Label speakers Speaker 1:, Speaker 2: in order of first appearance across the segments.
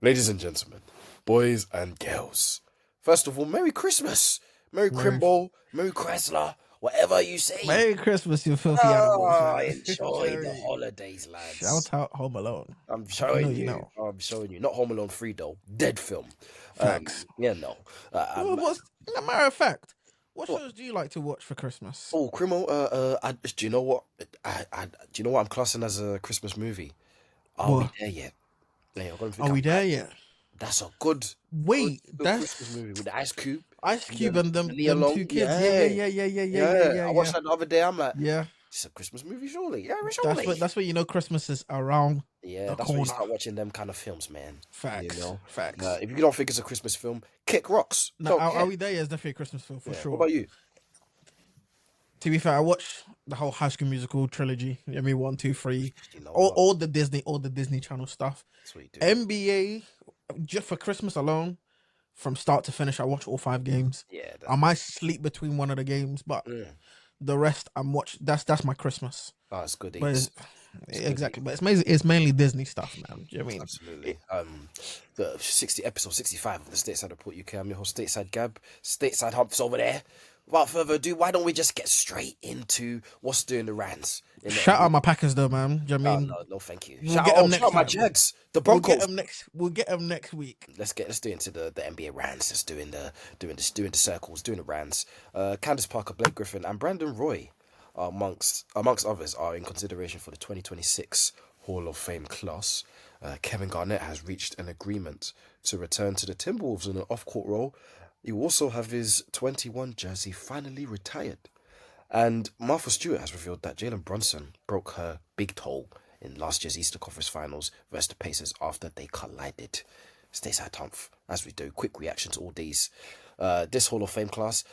Speaker 1: Ladies and gentlemen, boys and girls, first of all, Merry Christmas, Merry
Speaker 2: Merry,
Speaker 1: Crimble, Merry Chrysler, whatever you say.
Speaker 2: Merry Christmas, you filthy animals,
Speaker 1: Ah,
Speaker 2: man.
Speaker 1: enjoy the
Speaker 2: Jerry,
Speaker 1: holidays, lads.
Speaker 2: shout out Home Alone.
Speaker 1: I'm
Speaker 2: If you know,
Speaker 1: showing
Speaker 2: you
Speaker 1: you.
Speaker 2: know.
Speaker 1: I'm showing you. Not Home Alone 3 though. Dead film.
Speaker 2: Facts.
Speaker 1: Yeah, no.
Speaker 2: Well, in a matter of fact, what
Speaker 1: What?
Speaker 2: shows do you like to watch for Christmas?
Speaker 1: Oh, Criminal. Do you know what? Do you know what I'm classing as a Christmas movie? Are we
Speaker 2: What?
Speaker 1: there yet? Yeah, you're gonna
Speaker 2: Are
Speaker 1: think I'm
Speaker 2: we
Speaker 1: mad.
Speaker 2: there yet?
Speaker 1: That's a good,
Speaker 2: Wait,
Speaker 1: good Christmas
Speaker 2: that's
Speaker 1: movie with the Ice Cube
Speaker 2: Ice
Speaker 1: and
Speaker 2: Cube
Speaker 1: then
Speaker 2: and them
Speaker 1: Nia
Speaker 2: them
Speaker 1: Long.
Speaker 2: two kids. Yeah, yeah,
Speaker 1: Yeah.
Speaker 2: yeah, yeah, yeah, yeah, yeah,
Speaker 1: Yeah,
Speaker 2: yeah,
Speaker 1: I watched
Speaker 2: yeah.
Speaker 1: that the other day. I'm like,
Speaker 2: Yeah.
Speaker 1: it's a Christmas movie, surely. Yeah,
Speaker 2: That's
Speaker 1: surely.
Speaker 2: what you know Christmas is around
Speaker 1: Yeah,
Speaker 2: the
Speaker 1: that's when you
Speaker 2: corner.
Speaker 1: start watching them kind of films, man. You
Speaker 2: Facts.
Speaker 1: know,
Speaker 2: Facts.
Speaker 1: if you don't think it's a Christmas film, kick rocks.
Speaker 2: Now,
Speaker 1: Don't
Speaker 2: are
Speaker 1: care.
Speaker 2: we there yet? It's definitely a Christmas film for
Speaker 1: Yeah. What
Speaker 2: sure.
Speaker 1: about you?
Speaker 2: To be fair, I watched the whole High School Musical trilogy. I mean, one, two, three,
Speaker 1: You know
Speaker 2: all,
Speaker 1: what?
Speaker 2: all the Disney Channel stuff.
Speaker 1: That's what you do.
Speaker 2: NBA, just for Christmas alone, from start to finish, I watch all 5 games.
Speaker 1: Yeah.
Speaker 2: I might sleep between one of the games, but
Speaker 1: Mm.
Speaker 2: the rest I'm watch. That's my Christmas.
Speaker 1: Oh, it's good
Speaker 2: But
Speaker 1: eats. It's good
Speaker 2: exactly,
Speaker 1: eats.
Speaker 2: but it's mainly Disney stuff, man. Do you know what I mean?
Speaker 1: Absolutely. The 60 episode 65 of the Stateside Report UK. I'm your host, Stateside Gab. Stateside Humps over there. Without further ado, why don't we just get straight into what's doing the Rans in the
Speaker 2: Shout out
Speaker 1: NBA?
Speaker 2: my Packers though, man. Do you know what I
Speaker 1: Oh
Speaker 2: mean?
Speaker 1: no, no, thank you.
Speaker 2: We'll get them
Speaker 1: Shout
Speaker 2: next
Speaker 1: out my
Speaker 2: time.
Speaker 1: Jags, the Broncos.
Speaker 2: We'll get them next week.
Speaker 1: Let's do into the NBA Rans. Just doing the circles, doing the Rans. Candace Parker, Blake Griffin, and Brandon Roy, are amongst others, are in consideration for the 2026 Hall of Fame class. Kevin Garnett has reached an agreement to return to the Timberwolves in an off-court role. He will also have his 21 jersey finally retired. And Martha Stewart has revealed that Jalen Brunson broke her big toe in last year's Easter Conference Finals versus the Pacers after they collided. Stateside Humph, as we do, quick reaction to all these. This Hall of Fame class,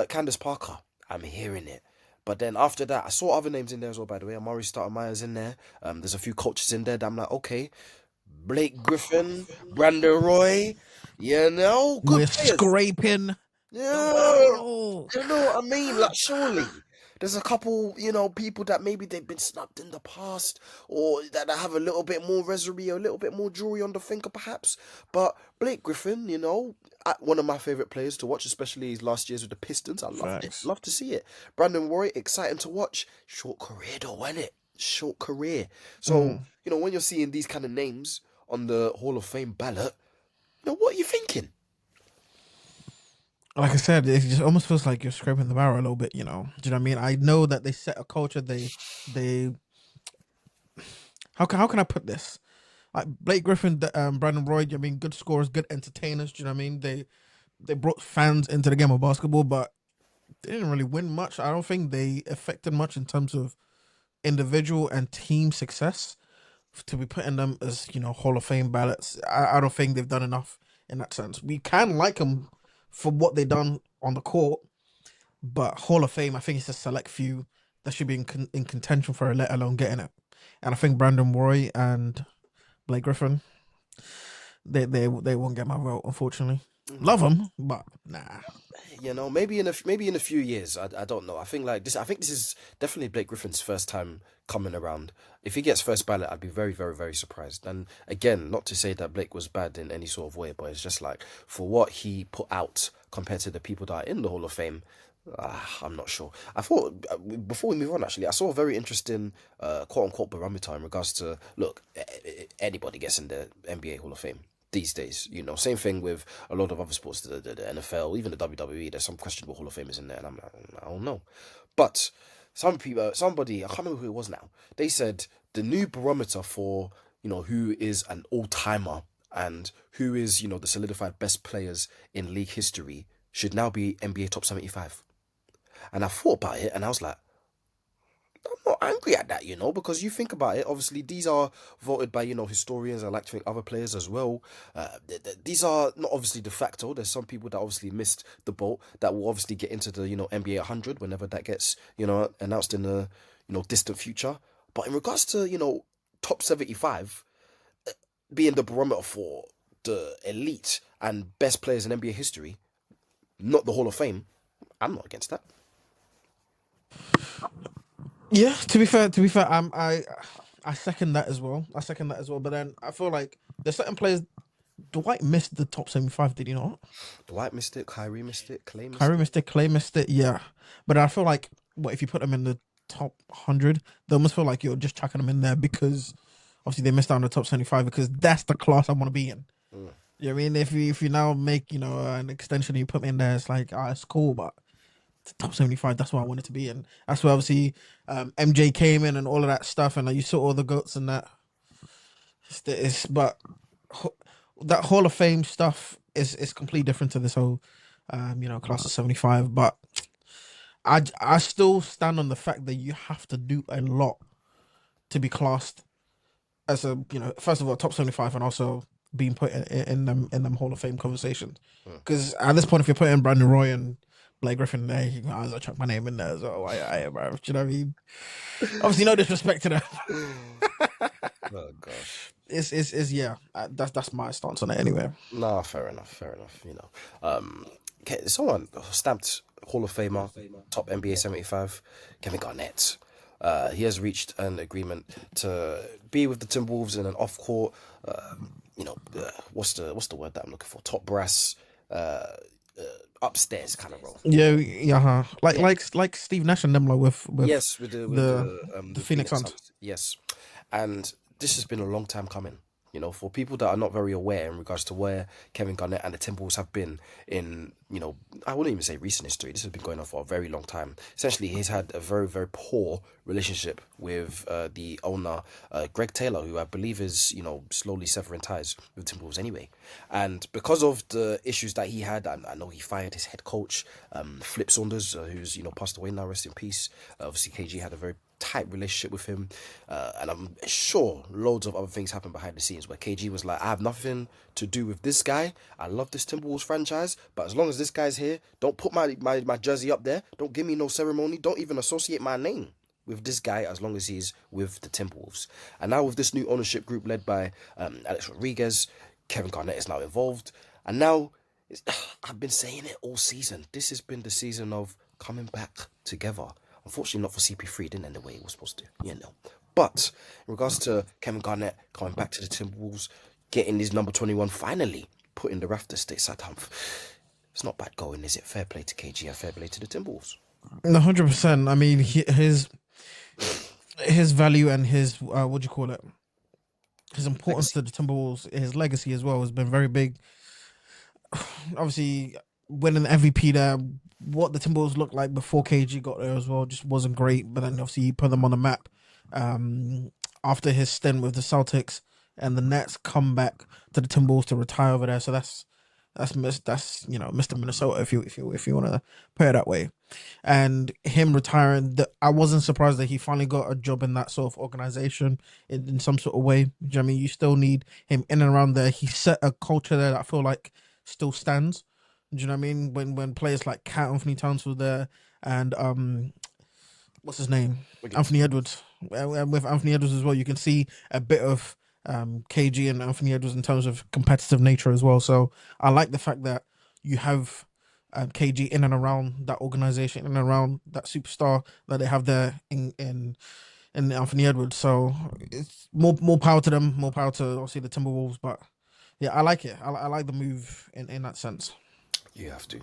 Speaker 1: Candace Parker, I'm hearing it. But then after that, I saw other names in there as well, by the way. Amari Stoudemire's in there. There's a few coaches in there that I'm like, okay. Blake Griffin, Brandon Roy, good
Speaker 2: We're
Speaker 1: players.
Speaker 2: scraping the
Speaker 1: Yeah,
Speaker 2: barrel.
Speaker 1: you know what I mean? Like, surely there's a couple, people that maybe they've been snubbed in the past, or that have a little bit more resume, a little bit more jewelry on the finger, perhaps. But Blake Griffin, one of my favorite players to watch, especially his last years with the Pistons. I loved it,
Speaker 2: Facts.
Speaker 1: love to see it. Brandon Roy, exciting to watch. Short career, though, wasn't it? Short career. So,
Speaker 2: Mm.
Speaker 1: when you're seeing these kind of names on the Hall of Fame ballot, what are you thinking?
Speaker 2: Like I said, it just almost feels like you're scraping the barrel a little bit. You know? Do you know what I mean? I know that they set a culture. They. How can I put this? Like Blake Griffin, Brandon Roy. I mean, good scorers, good entertainers. Do you know what I mean? They brought fans into the game of basketball, but they didn't really win much. I don't think they affected much in terms of individual and team success to be putting them as Hall of Fame ballots. I don't think they've done enough in that sense. We can like them for what they done on the court, but Hall of Fame, I think it's a select few that should be in contention for it, let alone getting it. And I think Brandon Roy and Blake Griffin, they won't get my vote, unfortunately. Love them, but nah.
Speaker 1: Maybe in a few years. I don't know. I think like this. I think this is definitely Blake Griffin's first time coming around. If he gets first ballot, I'd be very, very, very surprised. And again, not to say that Blake was bad in any sort of way, but it's just like for what he put out compared to the people that are in the Hall of Fame. I'm not sure. I thought before we move on, actually, I saw a very interesting quote unquote barometer in regards to look, anybody gets in the NBA Hall of Fame these days. Same thing with a lot of other sports, the NFL, even the WWE. There's some questionable Hall of Famers in there, and I'm like, I don't know. But somebody, I can't remember who it was now. They said the new barometer for who is an all timer and who is the solidified best players in league history should now be NBA top 75. And I thought about it and I was like, I'm not angry at that, because you think about it, obviously these are voted by, historians. I like to think other players as well. These are not obviously de facto. There's some people that obviously missed the boat that will obviously get into the, NBA 100 whenever that gets, announced in the, distant future. But in regards to, top 75 being the barometer for the elite and best players in NBA history, not the Hall of Fame, I'm not against that.
Speaker 2: Yeah, to be fair, I second that as well. I second that as well. But then I feel like there's certain players. Dwight missed the top 75, did he not?
Speaker 1: Dwight missed it, Kyrie missed it, Clay missed
Speaker 2: Kyrie
Speaker 1: it.
Speaker 2: missed it, Clay missed it, yeah. But I feel like, what if you put them in the top 100, they almost feel like you're just chucking them in there because obviously they missed out on the top 75 because that's the class I want to be in.
Speaker 1: Mm.
Speaker 2: You know what I mean? If you now make, an extension, you put me in there, it's like, it's cool, but the top 75, that's what I wanted to be in. That's where obviously MJ came in and all of that stuff, and you saw all the goats and that. But that Hall of Fame stuff is completely different to this whole, class of 75. But I still stand on the fact that you have to do a lot to be classed as a, first of all, top 75, and also being put in them Hall of Fame conversations.
Speaker 1: Mm.
Speaker 2: Because at this point, if you're putting Brandon Roy and Blake Griffin there, you might as well chuck my name in there as well. Bro. Do you know what I mean? Obviously, no disrespect to them.
Speaker 1: Oh gosh.
Speaker 2: It's yeah. That's my stance on it anyway.
Speaker 1: Nah, fair enough, fair enough. Someone stamped Hall of Famer, top NBA 75, Kevin Garnett. He has reached an agreement to be with the Timberwolves in an off-court, what's the word that I'm looking for? Top brass, upstairs kind of role.
Speaker 2: Yeah, yeah. Like
Speaker 1: Yeah.
Speaker 2: like Steve Nash and them, like with
Speaker 1: Yes, with
Speaker 2: the
Speaker 1: the
Speaker 2: the Phoenix
Speaker 1: Phoenix
Speaker 2: Suns.
Speaker 1: Suns. Yes, and this has been a long time coming. For people that are not very aware in regards to where Kevin Garnett and the Timberwolves have been in, I wouldn't even say recent history. This has been going on for a very long time. Essentially, he's had a very, very poor relationship with the owner, Greg Taylor, who I believe is, slowly severing ties with the Timberwolves anyway. And because of the issues that he had, I know he fired his head coach, Flip Saunders, who's, passed away now, rest in peace. Obviously, KG had a very tight relationship with him, and I'm sure loads of other things happened behind the scenes where KG was like, I have nothing to do with this guy. I love this Timberwolves franchise, but as long as this guy's here, don't put my jersey up there. Don't give me no ceremony. Don't even associate my name with this guy as long as he's with the Timberwolves. And now with this new ownership group led by Alex Rodriguez, Kevin Garnett is now involved, and now I've been saying it all season. This has been the season of coming back together. Unfortunately, not for CP3, didn't end the way it was supposed to. But in regards to Kevin Garnett coming back to the Timberwolves, getting his number 21 finally put in the rafters stateside humph, it's not bad going, is it? Fair play to KG and fair play to the Timberwolves.
Speaker 2: 100%. I mean, his value and his what do you call it? His importance
Speaker 1: Legacy.
Speaker 2: to the Timberwolves, his legacy as well has been very big. Obviously, winning the MVP there, what the Timberwolves looked like before KG got there as well just wasn't great. But then obviously he put them on the map after his stint with the Celtics, and the Nets come back to the Timberwolves to retire over there. So that's Mr. Minnesota if you want to put it that way. And him retiring, I wasn't surprised that he finally got a job in that sort of organization in some sort of way. Do you know what I mean? You still need him in and around there. He set a culture there that I feel like still stands. Do you know what I mean? When players like Cat Anthony Towns were there, and what's his name,
Speaker 1: Wiggins.
Speaker 2: Anthony Edwards. And with Anthony Edwards as well, you can see a bit of KG and Anthony Edwards in terms of competitive nature as well. So I like the fact that you have KG in and around that organization, in and around that superstar that they have there in Anthony Edwards. So it's more power to them, more power to obviously the Timberwolves. But yeah, I like it. I like the move in that sense.
Speaker 1: You have to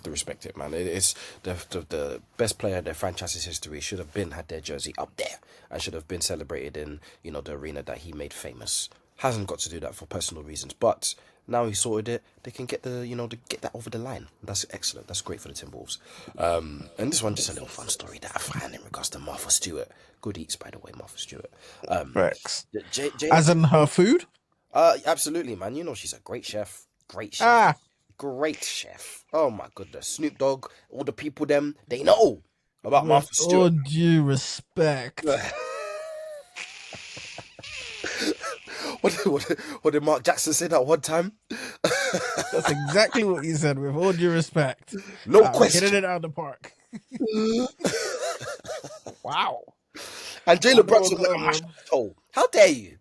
Speaker 1: respect it, man. It's the best player in their franchise's history should have been had their jersey up there and should have been celebrated in the arena that he made famous. Hasn't got to do that for personal reasons, but now he sorted it. They can get to get that over the line. That's excellent. That's great for the Timberwolves. And this one just a little fun story that I find in regards to Martha Stewart. Good eats, by the way, Martha Stewart.
Speaker 2: Rex.
Speaker 1: Jalen.
Speaker 2: As in her food?
Speaker 1: Absolutely, man. She's a great chef. Great chef.
Speaker 2: Ah,
Speaker 1: Great chef. Oh my goodness. Snoop Dogg, all the people them, they know about
Speaker 2: with
Speaker 1: Martha
Speaker 2: all
Speaker 1: Stewart.
Speaker 2: due respect.
Speaker 1: What did Mark Jackson say that one time?
Speaker 2: That's exactly what you said. With all due respect,
Speaker 1: No
Speaker 2: hitting
Speaker 1: question.
Speaker 2: it out of the park. Wow.
Speaker 1: And
Speaker 2: I
Speaker 1: Jalen
Speaker 2: know
Speaker 1: Brunson
Speaker 2: what's
Speaker 1: with a
Speaker 2: up,
Speaker 1: mashed
Speaker 2: man.
Speaker 1: potato. How dare you?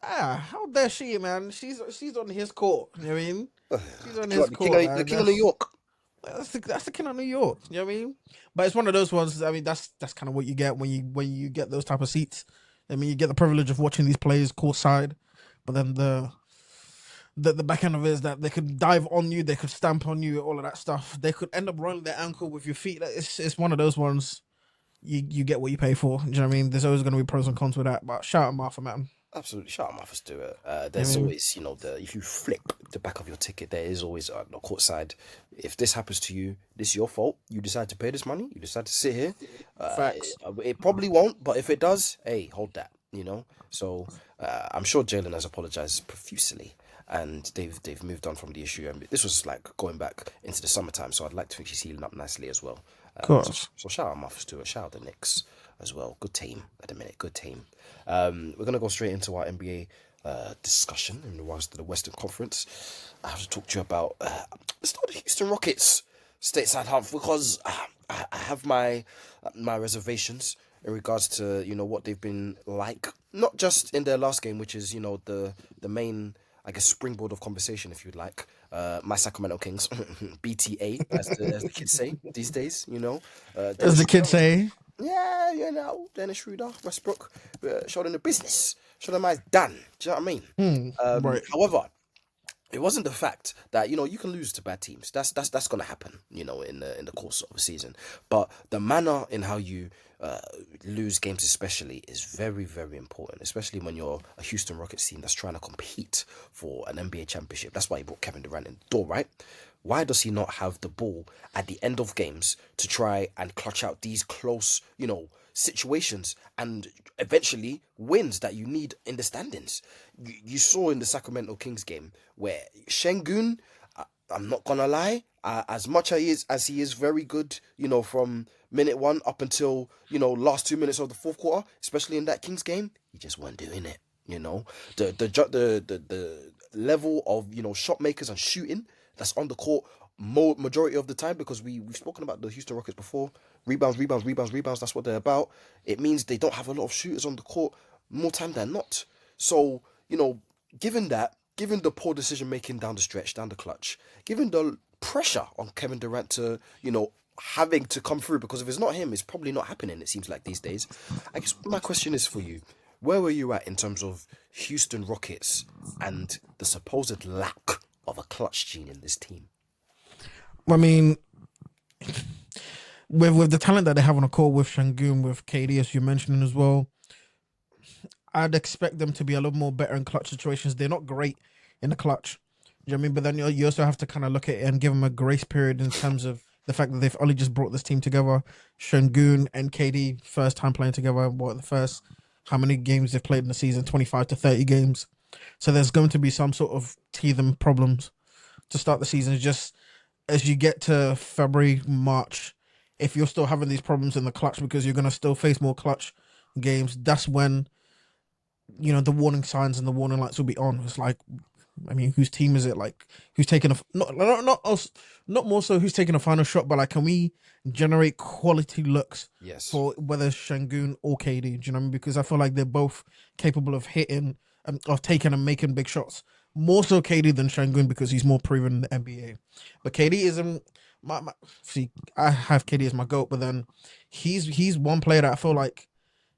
Speaker 2: How dare she, man? She's on his court. You know what I mean? She's on his
Speaker 1: The king
Speaker 2: court,
Speaker 1: of, the
Speaker 2: man.
Speaker 1: king of New York.
Speaker 2: That's the king of New York. You know what I mean? But it's one of those ones. I mean, that's kind of what you get when you get those type of seats. I mean, you get the privilege of watching these players courtside, but then the back end of it is that they could dive on you, they could stamp on you, all of that stuff. They could end up running their ankle with your feet. Like, it's one of those ones. You get what you pay for. Do you know what I mean? There's always going to be pros and cons with that. But shout out Martha, man.
Speaker 1: Absolutely, shout out Martha Stewart.
Speaker 2: I
Speaker 1: There's
Speaker 2: mean,
Speaker 1: always, the if you flip the back of your ticket, there is always on the court side. If this happens to you, this is your fault. You decide to pay this money. You decide to sit here.
Speaker 2: facts.
Speaker 1: It probably won't, but if it does, hey, hold that. So I'm sure Jalen has apologized profusely, and they've moved on from the issue. And this was like going back into the summertime, so I'd like to think she's healing up nicely as well.
Speaker 2: Of
Speaker 1: So,
Speaker 2: course.
Speaker 1: so shout out Martha Stewart, shout out the Knicks as well. Good team at the minute, good team. We're gonna go straight into our NBA discussion in regards to the Western Conference. I have to talk to you about it's not the Houston Rockets stateside half because I have my reservations in regards to what they've been like, not just in their last game, which is the main, I guess, springboard of conversation, if you'd like. My Sacramento Kings, BTA, as the kids say these days.
Speaker 2: As
Speaker 1: Dennis
Speaker 2: the kids
Speaker 1: Schroeder,
Speaker 2: say,
Speaker 1: yeah, Dennis Schroeder, Westbrook, showed them the business, showed them how it's done. Do you know what I mean?
Speaker 2: right.
Speaker 1: However, it wasn't the fact that you can lose to bad teams. That's gonna happen. In the course of a season. But the manner in how you lose games, especially, is very very important. Especially when you're a Houston Rockets team that's trying to compete for an NBA championship. That's why he brought Kevin Durant in the door, right? Why does he not have the ball at the end of games to try and clutch out these close, situations and eventually wins that you need in the standings? You saw in the Sacramento Kings game where Şengün, I'm not gonna lie, as much as he is very good, from minute one up until last 2 minutes of the fourth quarter, especially in that Kings game, he just wasn't doing it. The level of shot makers and shooting that's on the court majority of the time, because we've spoken about the Houston Rockets before. Rebounds, rebounds, rebounds, rebounds. That's what they're about. It means they don't have a lot of shooters on the court more time than not. So given that, given the poor decision making down the stretch, down the clutch, given the pressure on Kevin Durant to having to come through, because if it's not him, it's probably not happening. It seems like these days. I guess my question is for you: where were you at in terms of Houston Rockets and the supposed lack of a clutch gene in this team?
Speaker 2: I mean, with the talent that they have on the court with Şengün, with KD, as you mentioned as well, I'd expect them to be a little more better in clutch situations. They're not great in the clutch. Do you know what I mean? But then you also have to kind of look at it and give them a grace period in terms of the fact that they've only just brought this team together. Şengün and KD, first time playing together. What, the first, how many games they've played in the season? 25 to 30 games. So there's going to be some sort of teething problems to start the season. Just as you get to February, March, if you're still having these problems in the clutch because you're going to still face more clutch games, that's when the warning signs and the warning lights will be on. It's like, I mean, whose team is it? Like, who's taking a not us, not more so who's taking a final shot, but like, can we generate quality looks
Speaker 1: Yes.
Speaker 2: for whether it's Şengün or KD? Do you know what I mean? Because I feel like they're both capable of hitting, of taking and making big shots. More so KD than Şengün because he's more proven in the NBA. But KD isn't. See, I have KD as my goat, but then he's one player that I feel like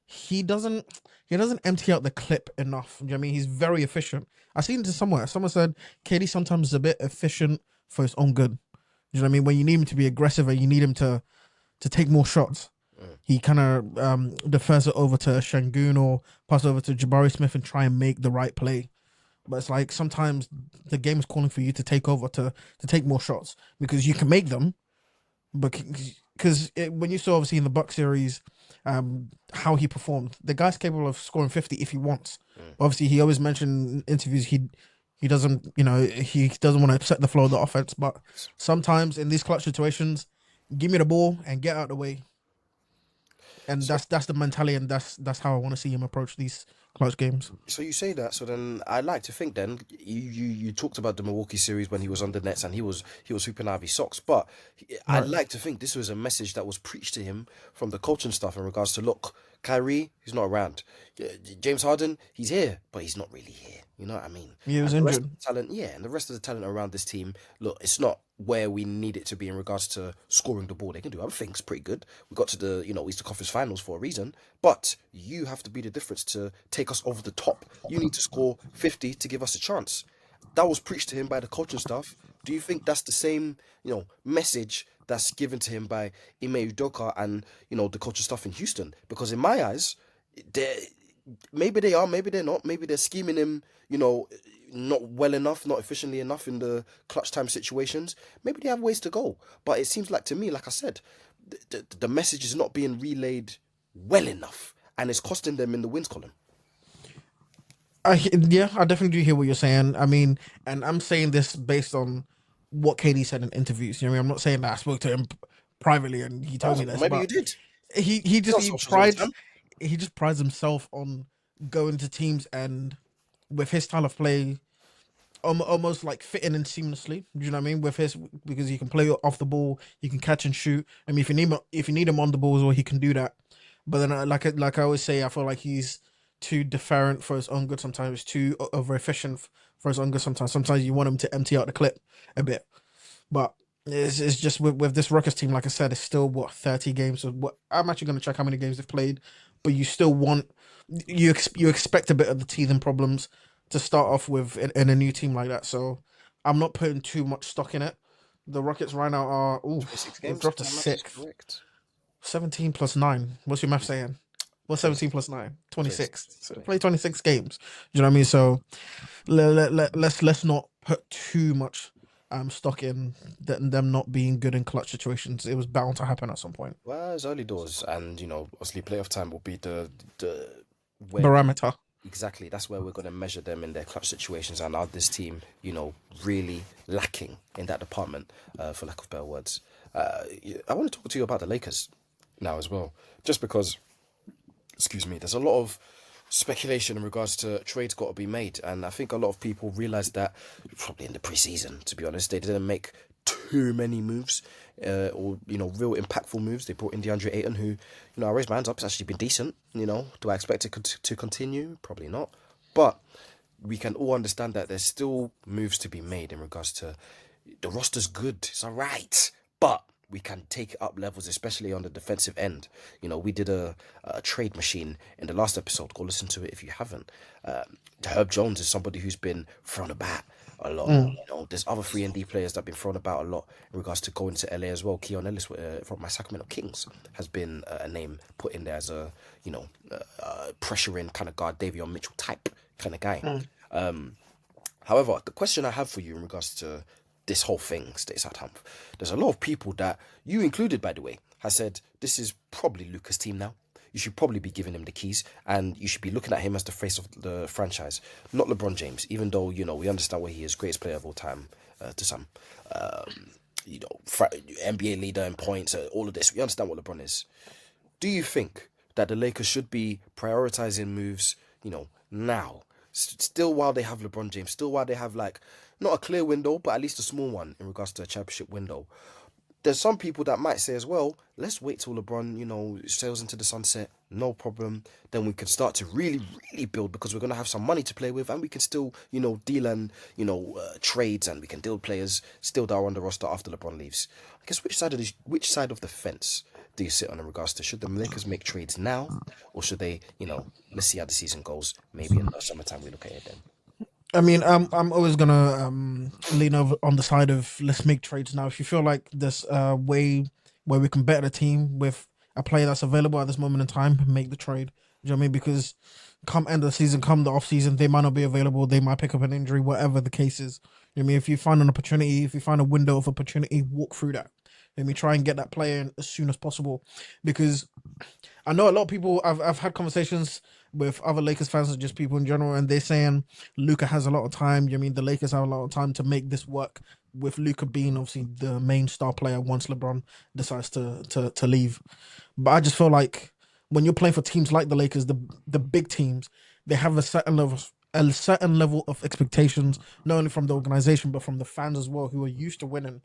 Speaker 2: he doesn't he doesn't empty out the clip enough. You know what I mean? He's very efficient. I seen it somewhere. Someone said KD sometimes is a bit efficient for his own good. You know what I mean? When you need him to be aggressive and you need him to take more shots, he kind of defers it over to Şengün or pass over to Jabari Smith and try and make the right play. But it's like sometimes the game is calling for you to take over to take more shots because you can make them, but because when you saw obviously in the Buck series, how he performed, the guy's capable of scoring 50 if he wants. Obviously, he always mentioned in interviews he doesn't he doesn't want to upset the flow of the offense, but sometimes in these clutch situations, give me the ball and get out of the way, and
Speaker 1: So
Speaker 2: that's the mentality, and that's how I want to see him approach these clutch games.
Speaker 1: So you say that. So then I'd like to think then you talked about the Milwaukee series when he was on the Nets and he was hooping out of his socks. But I'd
Speaker 2: Right.
Speaker 1: like to think this was a message that was preached to him from the coaching staff in regards to, look, Kyrie, he's not around. James Harden, he's here, but he's not really here. You know what I mean?
Speaker 2: He was
Speaker 1: And the rest of
Speaker 2: injured.
Speaker 1: the talent, yeah, and the rest of the talent around this team, look, it's not where we need it to be in regards to scoring the ball. They can do other things pretty good. We got to the Eastern Conference Finals for a reason, but you have to be the difference to take us over the top. You need to score 50 to give us a chance. That was preached to him by the coaching staff. Do you think that's the same, message that's given to him by Ime Udoka and the coaching staff in Houston? Because in my eyes, they maybe they are, maybe they're not, maybe they're scheming him, not well enough, not efficiently enough in the clutch time situations. Maybe they have ways to go, but it seems like to me, like I said, the message is not being relayed well enough, and it's costing them in the wins column.
Speaker 2: Yeah, I definitely do hear what you're saying. I mean, and I'm saying this based on what KD said in interviews. You know what I mean? I'm not saying that I spoke to him privately and he told me
Speaker 1: Or
Speaker 2: this,
Speaker 1: maybe you
Speaker 2: but
Speaker 1: did.
Speaker 2: he
Speaker 1: You're
Speaker 2: just
Speaker 1: on socials all the time.
Speaker 2: he just prides himself on going to teams and with his style of play almost like fitting in seamlessly. Do you know what I mean? With his because he can play off the ball, he can catch and shoot. I mean, if you need him on the ball as well, he can do that. But then, like I always say, I feel like he's too deferent for his own good. Sometimes too over efficient for his own good. Sometimes you want him to empty out the clip a bit. But it's just with this Rockets team, like I said, it's still what 30 games. So what I'm actually going to check how many games they've played, but you still want you expect a bit of the teething problems to start off with in a new team like that. So I'm not putting too much stock in it. The Rockets right now are
Speaker 1: 26
Speaker 2: they've
Speaker 1: games,
Speaker 2: dropped
Speaker 1: if
Speaker 2: to
Speaker 1: my math is
Speaker 2: sixth.
Speaker 1: correct.
Speaker 2: 17 plus 9. What's your math saying? What's 17
Speaker 1: 26.
Speaker 2: plus 9? 26.
Speaker 1: 26.
Speaker 2: So play
Speaker 1: 26.
Speaker 2: 26 games. Do you know what I mean? So let's not put too much stock in them not being good in clutch situations. It was bound to happen at some point.
Speaker 1: Well, it's early doors, and obviously, playoff time will be the where we
Speaker 2: Barometer.
Speaker 1: exactly that's where we're going to measure them in their clutch situations, and are this team, really lacking in that department, for lack of better words. I want to talk to you about the Lakers now as well, just because, excuse me, there's a lot of speculation in regards to trades got to be made, and I think a lot of people realized that probably in the preseason. To be honest, they didn't make too many moves, or real impactful moves. They brought in DeAndre Ayton, who I raised my hands up. It's actually been decent. Do I expect it to continue? Probably not, but we can all understand that there's still moves to be made in regards to the roster's good. It's all right, but we can take it up levels, especially on the defensive end. We did a trade machine in the last episode. Go listen to it if you haven't. Herb Jones is somebody who's been thrown about a lot.
Speaker 2: Mm.
Speaker 1: There's other 3 and D players that have been thrown about a lot in regards to going to LA as well. Keon Ellis from my Sacramento Kings has been a name put in there as a pressuring kind of guard, Davion Mitchell type kind of guy.
Speaker 2: Mm.
Speaker 1: However, the question I have for you in regards to this whole thing, Stateside Hump, there's a lot of people that, you included by the way, has said this is probably Luca's team now. You should probably be giving him the keys, and you should be looking at him as the face of the franchise, not LeBron James. Even though we understand where he is, greatest player of all time, to some, NBA leader in points, all of this. We understand what LeBron is. Do you think that the Lakers should be prioritizing moves, now? Still while they have LeBron James, still while they have like not a clear window, but at least a small one in regards to a championship window. There's some people that might say as well, let's wait till LeBron, sails into the sunset, no problem. Then we can start to really, really build because we're gonna have some money to play with, and we can still, deal and trades, and we can deal players still that are on the roster after LeBron leaves. I guess which side of the fence do you sit on in regards to should the Lakers make trades now, or should they, let's see how the season goes. Maybe in the summertime we look at it then.
Speaker 2: I mean, I'm always gonna lean over on the side of let's make trades now. If you feel like there's a way where we can better the team with a player that's available at this moment in time, make the trade. Do you know what I mean? Because come end of the season, come the off season, they might not be available. They might pick up an injury, whatever the case is. You know what I mean? If you find an opportunity, if you find a window of opportunity, walk through that. Let me try and get that player in as soon as possible, because I know a lot of people. I've had conversations with other Lakers fans and just people in general, and they're saying Luca has a lot of time. You mean the Lakers have a lot of time to make this work with Luca being obviously the main star player once LeBron decides to leave. But I just feel like when you're playing for teams like the Lakers, the big teams, they have a certain level of expectations, not only from the organization but from the fans as well, who are used to winning.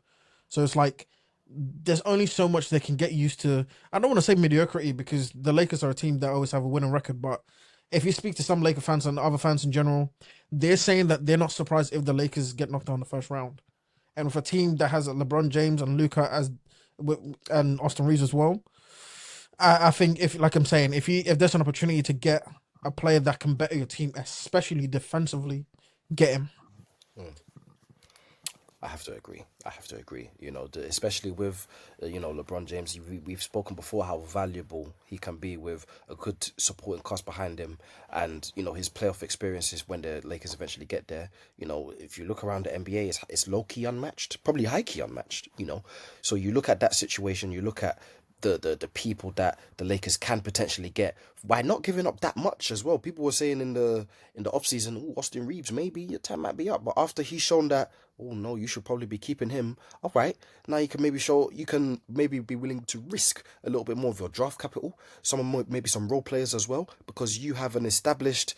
Speaker 2: So it's like there's only so much they can get used to. I don't want to say mediocrity because the Lakers are a team that always have a winning record, but if you speak to some Laker fans and other fans in general, they're saying that they're not surprised if the Lakers get knocked out in the first round. And with a team that has LeBron James and Luca as and Austin Reeves as well, I think if like I'm saying, if there's an opportunity to get a player that can better your team, especially defensively, get him.
Speaker 1: Mm. I have to agree. I have to agree. Especially with, LeBron James. We've spoken before how valuable he can be with a good supporting cast behind him, and his playoff experiences when the Lakers eventually get there. If you look around the NBA, it's low key unmatched, probably high key unmatched. So you look at that situation. You look at the people that the Lakers can potentially get by not giving up that much as well. People were saying in the offseason, oh, Austin Reeves, maybe your time might be up. But after he's shown that, oh no, you should probably be keeping him. All right, now you can maybe be willing to risk a little bit more of your draft capital. Maybe some role players as well, because you have an established,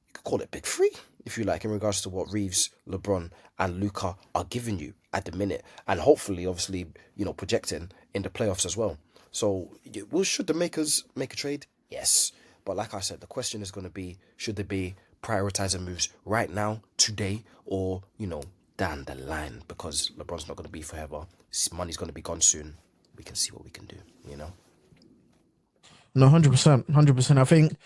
Speaker 1: you could call it big three, if you like, in regards to what Reeves, LeBron, and Luca are giving you at the minute, and hopefully, obviously, projecting in the playoffs as well. So, well, should the makers make a trade? Yes, but like I said, the question is going to be: should they be prioritizing moves right now, today, or down the line? Because LeBron's not going to be forever. His money's going to be gone soon. We can see what we can do. You know.
Speaker 2: No, 100%, 100%. I think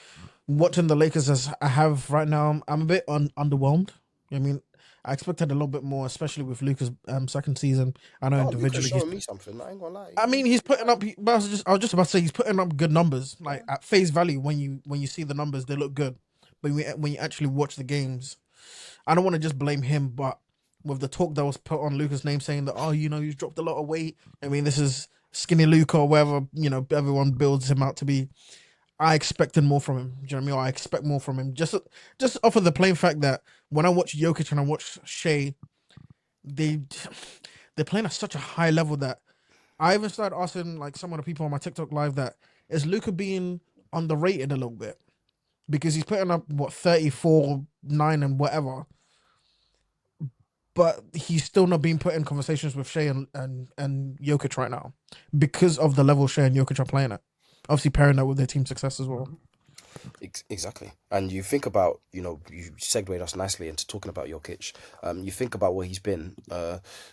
Speaker 2: watching the Lakers as I have right now, I'm a bit underwhelmed. I mean, I expected a little bit more, especially with Luca's second season. I know
Speaker 1: Oh, Luca's
Speaker 2: individually
Speaker 1: showing me something. I ain't gonna lie.
Speaker 2: I mean, he's putting up. But I was just about to say he's putting up good numbers.
Speaker 1: Yeah.
Speaker 2: Like at face value, when you see the numbers, they look good. But when you actually watch the games, I don't want to just blame him, but with the talk that was put on Luca's name, saying that he's dropped a lot of weight. I mean, this is skinny Luca or whatever everyone builds him out to be. I expected more from him. Do you know what I mean? Or I expect more from him. Just off of the plain fact that when I watch Jokic and I watch Shea, they they're playing at such a high level that I even started asking like some of the people on my TikTok live that is Luca being underrated a little bit because he's putting up what 34, 9 and whatever, but he's still not being put in conversations with Shea and Jokic right now because of the level Shea and Jokic are playing at. Obviously pairing that with their team success as well.
Speaker 1: Exactly. And you think about, you segued us nicely into talking about Jokic. You think about where he's been.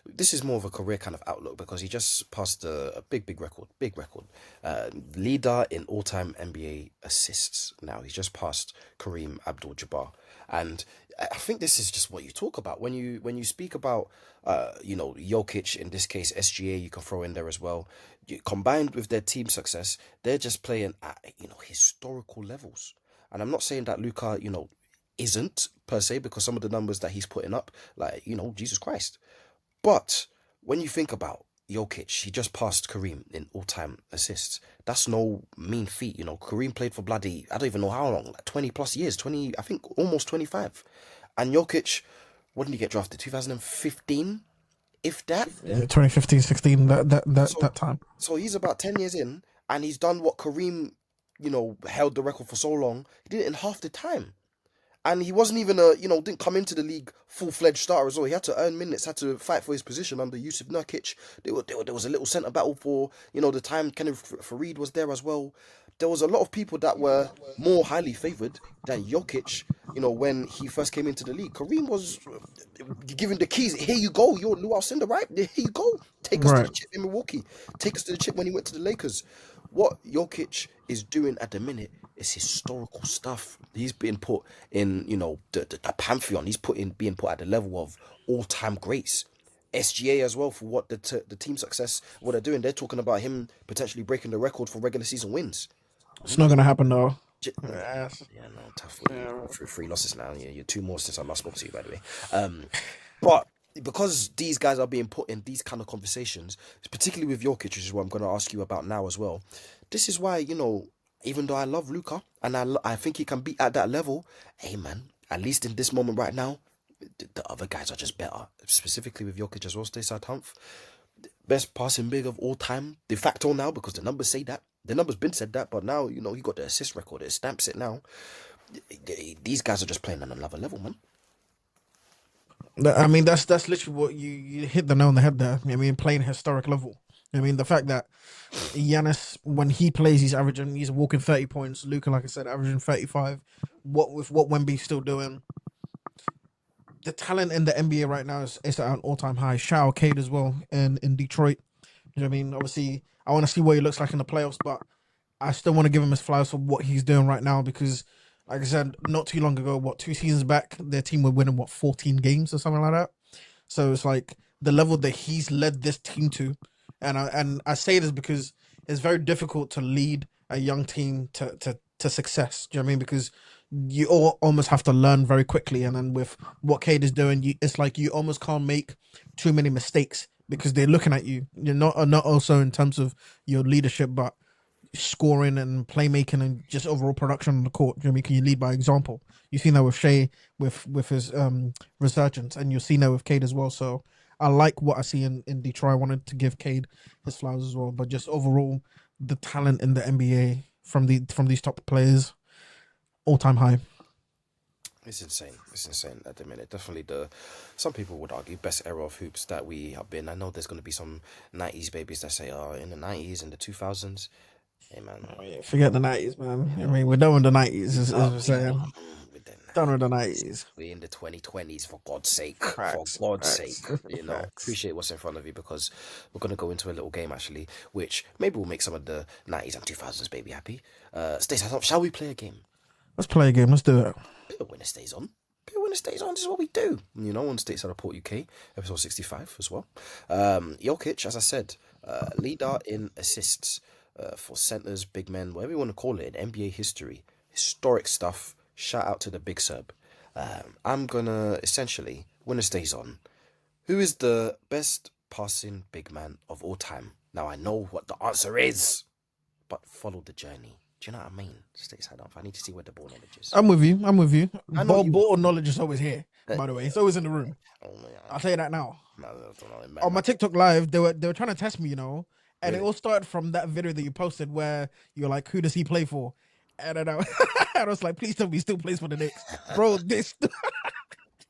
Speaker 1: This is more of a career kind of outlook because he just passed a big record, big record. Leader in all-time NBA assists now. He's just passed Kareem Abdul-Jabbar. And I think this is just what you talk about when you speak about Jokic, in this case SGA, you can throw in there as well. Combined with their team success, they're just playing at historical levels. And I'm not saying that Luca isn't per se, because some of the numbers that he's putting up, like Jesus Christ. But when you think about Jokic, he just passed Kareem in all-time assists. That's no mean feat. Kareem played for bloody, I don't even know how long, like 20 plus years, 20, I think almost 25. And Jokic, when did he get drafted? 2015, if that.
Speaker 2: Yeah, 2015, 16,
Speaker 1: So,
Speaker 2: that time.
Speaker 1: so he's about 10 years in, and he's done what Kareem, held the record for so long. He did it in half the time. And he wasn't even didn't come into the league full-fledged starter as well. He had to earn minutes, had to fight for his position under Yusuf Nurkic. There was a little centre battle for, the time Kenneth Fareed was there as well. There was a lot of people that were more highly favoured than Jokic, when he first came into the league. Kareem was given the keys. Here you go. You're Lou Alcindor, right? Here you go. Take us to
Speaker 2: Right.
Speaker 1: the chip in Milwaukee. Take us to the chip when he went to the Lakers. What Jokic is doing at the minute is historical stuff. He's being put in, the pantheon. Being put at the level of all-time greats. SGA as well for what the team success, what they're doing. They're talking about him potentially breaking the record for regular season wins.
Speaker 2: It's not gonna happen though. Yes.
Speaker 1: Yeah, no, tough for you. Three losses now. You're two more since I last spoke to you, by the way. But because these guys are being put in these kind of conversations, particularly with Jokic, which is what I'm going to ask you about now as well. This is why, even though I love Luca and I think he can be at that level, hey man, at least in this moment right now, the other guys are just better. Specifically with Jokic as well, Stateside Humph. Best passing big of all time, de facto now, because the numbers say that. The numbers been said that, but now, he got the assist record. It stamps it now. These guys are just playing on another level, man.
Speaker 2: I mean, that's literally what you hit the nail on the head there. I mean, playing historic level. I mean, the fact that Giannis, when he plays, he's walking 30 points. Luca, like I said, averaging 35. What Wemby's still doing, the talent in the NBA right now is at an all time high. Shout out Cade as well in Detroit. You know what I mean? Obviously, I want to see what he looks like in the playoffs, but I still want to give him his flowers for what he's doing right now because Like I said, not too long ago, 2 seasons back, their team were winning 14 games or something like that. So it's like the level that he's led this team to, and I say this because it's very difficult to lead a young team to success. Do you know what I mean? Because you almost have to learn very quickly, and then with what Cade is doing, it's like you almost can't make too many mistakes because they're looking at you. You're not also in terms of your leadership, but scoring and playmaking and just overall production on the court. Do you know what I mean? Can you lead by example? You've seen that with Shea with his resurgence, and you've seen that with Cade as well. So I like what I see in Detroit. I wanted to give Cade his flowers as well, but just overall, the talent in the NBA from these top players, all time high.
Speaker 1: It's insane. It's insane at the minute. Definitely the some people would argue best era of hoops that we have been. I know there's gonna be some '90s babies that say, "Oh, in the '90s and the 2000s." Hey man,
Speaker 2: Oh, yeah. Forget the 90s, man. I mean, we're done with the 90s, as we're saying.
Speaker 1: we did
Speaker 2: Done with the
Speaker 1: nineties.
Speaker 2: 90s.
Speaker 1: We in the 2020s for God's sake. For
Speaker 2: Facts,
Speaker 1: God's sake.
Speaker 2: facts,
Speaker 1: You know,
Speaker 2: facts.
Speaker 1: appreciate what's in front of you because we're gonna go into a little game actually, which maybe will make some of the '90s and 2000s baby happy. Stacey, shall we play a game?
Speaker 2: Let's play a game. Let's do it.
Speaker 1: Bit of winner stays on. Bit of winner stays on. This is what we do. You know, on Stateside Report UK, episode 65 as well. Jokic, as I said, leader in assists for centers, big men, whatever you want to call it, in NBA history. Historic stuff. Shout out to the big sub. I'm gonna essentially winner stays on. Who is the best passing big man of all time? Now I know what the answer is, but follow the journey. Do you know what I mean? Stateside off. I need to see where the ball knowledge is.
Speaker 2: I'm with you. I'm with you.
Speaker 1: I know you.
Speaker 2: Ball knowledge is always here.
Speaker 1: Uh,
Speaker 2: By the way, it's always in the room.
Speaker 1: oh,
Speaker 2: I'll tell you that now.
Speaker 1: no, no, no,
Speaker 2: On my TikTok live, they were trying to test me, and it
Speaker 1: really?
Speaker 2: all started from that video that you posted where you're like, "Who does he play for?" And then and I was like, "Please tell me he still plays for the Knicks, bro." This
Speaker 1: Are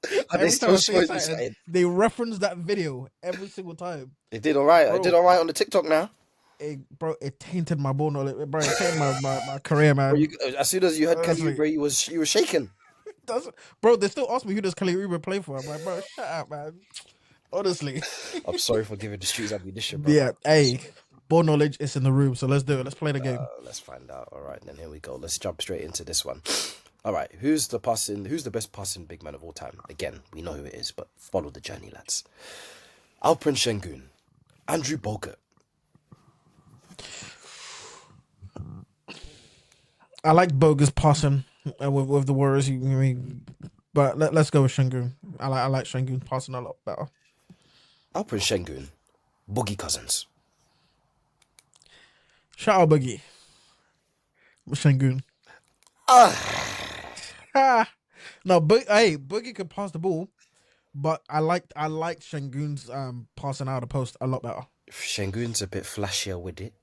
Speaker 1: they
Speaker 2: every time
Speaker 1: still
Speaker 2: I say
Speaker 1: showing you
Speaker 2: something,
Speaker 1: something?
Speaker 2: they reference that video every single time,
Speaker 1: It did all right. I did
Speaker 2: bro.
Speaker 1: all right on the TikTok now.
Speaker 2: It tainted my ball knowledge, bro. It tainted my career,
Speaker 1: Bro,
Speaker 2: man.
Speaker 1: as soon as you heard Kelly
Speaker 2: Honestly,
Speaker 1: Oubre, you were shaking.
Speaker 2: that's bro. They still ask me who does Kelly Oubre play for. I'm like, bro, shut up, man. Honestly.
Speaker 1: I'm sorry for giving the streets ammunition, brother.
Speaker 2: Yeah, hey, ball knowledge is in the room, so let's do it. Let's play the game.
Speaker 1: Let's find out. All right, then here we go. Let's jump straight into this one. All right, who's the best passing big man of all time? Again, we know who it is, but follow the journey, lads. Alperen Şengün, Andrew Bogut.
Speaker 2: I like Bogus passing with the Warriors. I mean, but let's go with Şengün. I like Şengün passing a lot better.
Speaker 1: Alperen Şengün, Boogie Cousins.
Speaker 2: Shout out Boogie. Şengün.
Speaker 1: Ah,
Speaker 2: No, hey, Boogie could pass the ball, but I liked Şengün's passing out of the post a lot better.
Speaker 1: Şengün's a bit flashier with it.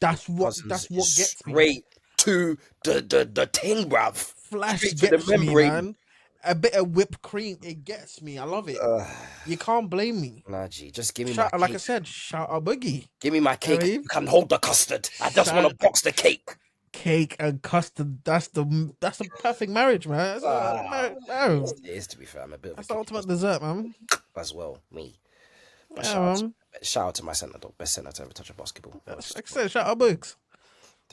Speaker 2: That's what
Speaker 1: Cousins is
Speaker 2: gets me.
Speaker 1: straight to the ting, bruv.
Speaker 2: Flash
Speaker 1: Straight to the
Speaker 2: gets me,
Speaker 1: membrane.
Speaker 2: man. A bit of whipped cream, it gets me. I love it. You can't blame me.
Speaker 1: Nah, G, just give me my
Speaker 2: Like I
Speaker 1: cake.
Speaker 2: said, shout out Boogie.
Speaker 1: Give me my cake.
Speaker 2: mean,
Speaker 1: You can hold the custard. I just want to
Speaker 2: shout-
Speaker 1: box the cake.
Speaker 2: Cake and custard. That's the perfect marriage, man.
Speaker 1: It is, to be fair. I'm a bit of
Speaker 2: That's
Speaker 1: a
Speaker 2: the ultimate dessert, man.
Speaker 1: as well. Me. But
Speaker 2: Yeah, man.
Speaker 1: shout out to my centre, though. Best centre to ever touch a basketball.
Speaker 2: Like I said, shout out Boogs.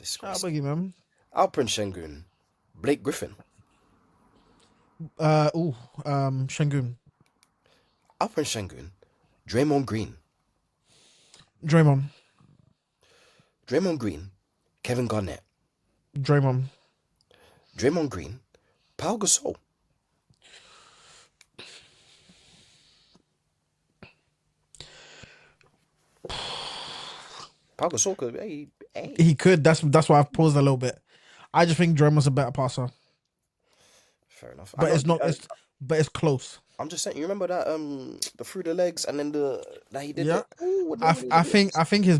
Speaker 2: Shout out
Speaker 1: Disgrace.
Speaker 2: Boogie, man.
Speaker 1: Alperen Şengün, Blake Griffin.
Speaker 2: Şengün.
Speaker 1: Alperen Şengün, Draymond Green.
Speaker 2: Draymond.
Speaker 1: Draymond Green, Kevin Garnett.
Speaker 2: Draymond.
Speaker 1: Draymond Green, Pau Gasol. Pau Gasol could hey.
Speaker 2: He could. That's why I've paused a little bit. I just think Draymond's a better passer,
Speaker 1: Fair enough.
Speaker 2: but it's not. It's close.
Speaker 1: I'm just saying. You remember that the through the legs and then that he did.
Speaker 2: Yeah.
Speaker 1: I
Speaker 2: I think his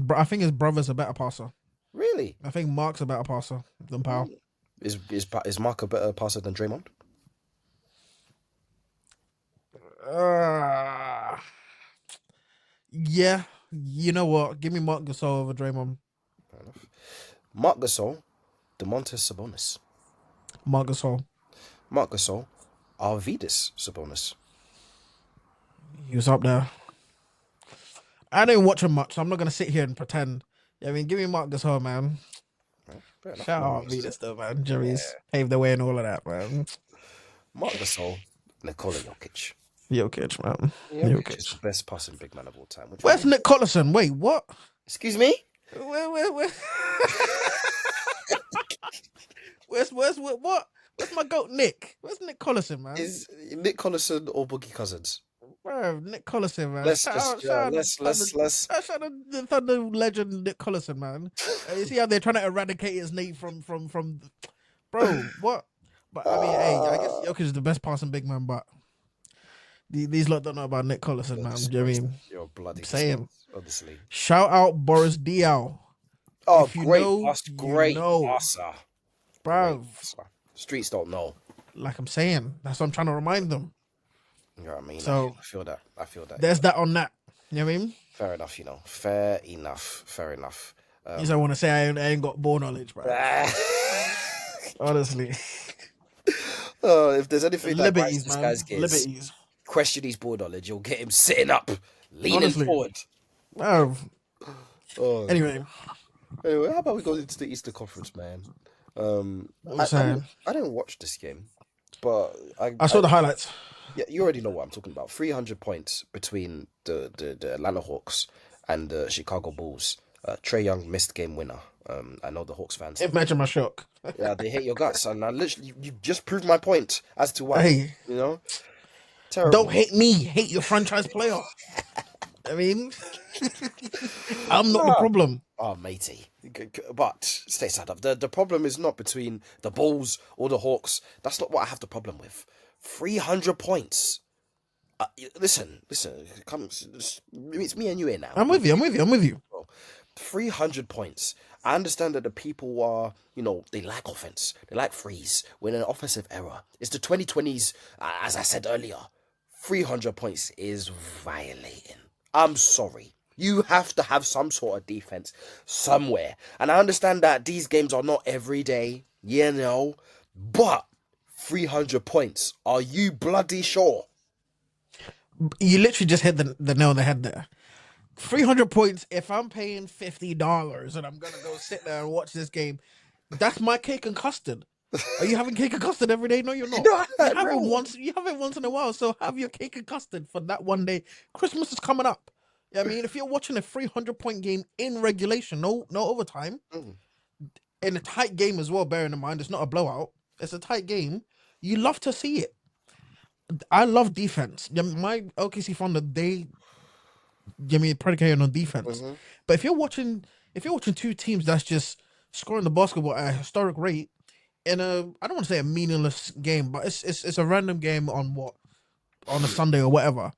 Speaker 2: brother's a better passer.
Speaker 1: Really
Speaker 2: I think Mark's a better passer than Powell.
Speaker 1: is Mark a better passer than Draymond?
Speaker 2: Yeah. You know what? Give me Mark Gasol over Draymond.
Speaker 1: Fair enough. Mark Gasol, Domantas Sabonis.
Speaker 2: Mark Gasol.
Speaker 1: Mark Gasol, Arvidas Sabonis.
Speaker 2: He was up there. I didn't watch him much, so I'm not gonna sit here and pretend. Yeah, I mean, give me Mark Gasol, man.
Speaker 1: Well, fair enough.
Speaker 2: Shout
Speaker 1: No
Speaker 2: out
Speaker 1: worries.
Speaker 2: Venus though, man.
Speaker 1: Yeah.
Speaker 2: Jimmy's paved the way and all of that, man.
Speaker 1: Mark Gasol, Nikola Jokic.
Speaker 2: Jokic, man.
Speaker 1: Jokic is
Speaker 2: Jokic.
Speaker 1: the best passing big man of all time. Which one?
Speaker 2: Where's Nick Collison? Wait, what?
Speaker 1: Excuse me?
Speaker 2: Where? Where's what? Where's my goat Nick? Where's Nick Collison, man?
Speaker 1: Is Nick Collison or Boogie Cousins?
Speaker 2: Bro, Nick Collison, man.
Speaker 1: Let's just
Speaker 2: Shout out the Thunder legend Nick Collison, man. You see how they're trying to eradicate his name from bro, what? But I mean, hey, I guess Jokic is the best passing big man, but these lot don't know about Nick Collison, man. Do you know what I mean?
Speaker 1: You're bloody
Speaker 2: Saying.
Speaker 1: honestly.
Speaker 2: Shout out Boris Diaw.
Speaker 1: Oh,
Speaker 2: If you
Speaker 1: great
Speaker 2: know,
Speaker 1: pass,
Speaker 2: you
Speaker 1: great
Speaker 2: know.
Speaker 1: passer.
Speaker 2: Bro,
Speaker 1: Great passer. Streets don't know.
Speaker 2: like I'm saying, that's what I'm trying to remind them.
Speaker 1: You know what I mean?
Speaker 2: So
Speaker 1: I feel that.
Speaker 2: there's that on that. You know what I mean?
Speaker 1: Fair enough, Fair enough.
Speaker 2: You don't want to say I ain't got ball knowledge, bro. Honestly.
Speaker 1: If there's anything that grinds
Speaker 2: Liberties,
Speaker 1: this
Speaker 2: man.
Speaker 1: guy's gears,
Speaker 2: Liberties.
Speaker 1: question his ball knowledge, you'll get him sitting up, leaning
Speaker 2: Honestly.
Speaker 1: forward.
Speaker 2: Wow.
Speaker 1: Oh.
Speaker 2: Anyway,
Speaker 1: how about we go into the Eastern Conference, man? I didn't watch this game, but
Speaker 2: I saw the highlights.
Speaker 1: Yeah, you already know what I'm talking about. 300 points between the Atlanta Hawks and the Chicago Bulls. Trae Young missed game winner. I know the Hawks fans.
Speaker 2: Imagine my shock.
Speaker 1: Yeah, they hate your guts, and I literally you just proved my point as to why.
Speaker 2: Hey,
Speaker 1: Terrible.
Speaker 2: don't hate me. Hate your franchise player. I mean, I'm not the problem.
Speaker 1: Oh, matey. But Stateside up. The problem is not between the Bulls or the Hawks. That's not what I have the problem with. 300 points. Listen. It's me and you here now.
Speaker 2: I'm with you.
Speaker 1: 300 points. I understand that the people are, they like offense. They like freeze. We're in an offensive era. It's the 2020s, as I said earlier. 300 points is violating. I'm sorry. You have to have some sort of defense somewhere. And I understand that these games are not every day, but 300 points. Are you bloody sure?
Speaker 2: You literally just hit the nail on the head there. 300 points. If I'm paying $50 and I'm gonna go sit there and watch this game, that's my cake and custard. Are you having cake and custard every day? No, you're not. You have it once in a while. So have your cake and custard for that one day. Christmas is coming up. I mean, if you're watching a 300-point game in regulation, no overtime, in a tight game as well, bearing in mind it's not a blowout, it's a tight game, you love to see it. I love defense. My OKC Thunder, they predicated on defense. But if you're watching two teams that's just scoring the basketball at a historic rate in I don't want to say a meaningless game, but it's a random game on a Sunday or whatever.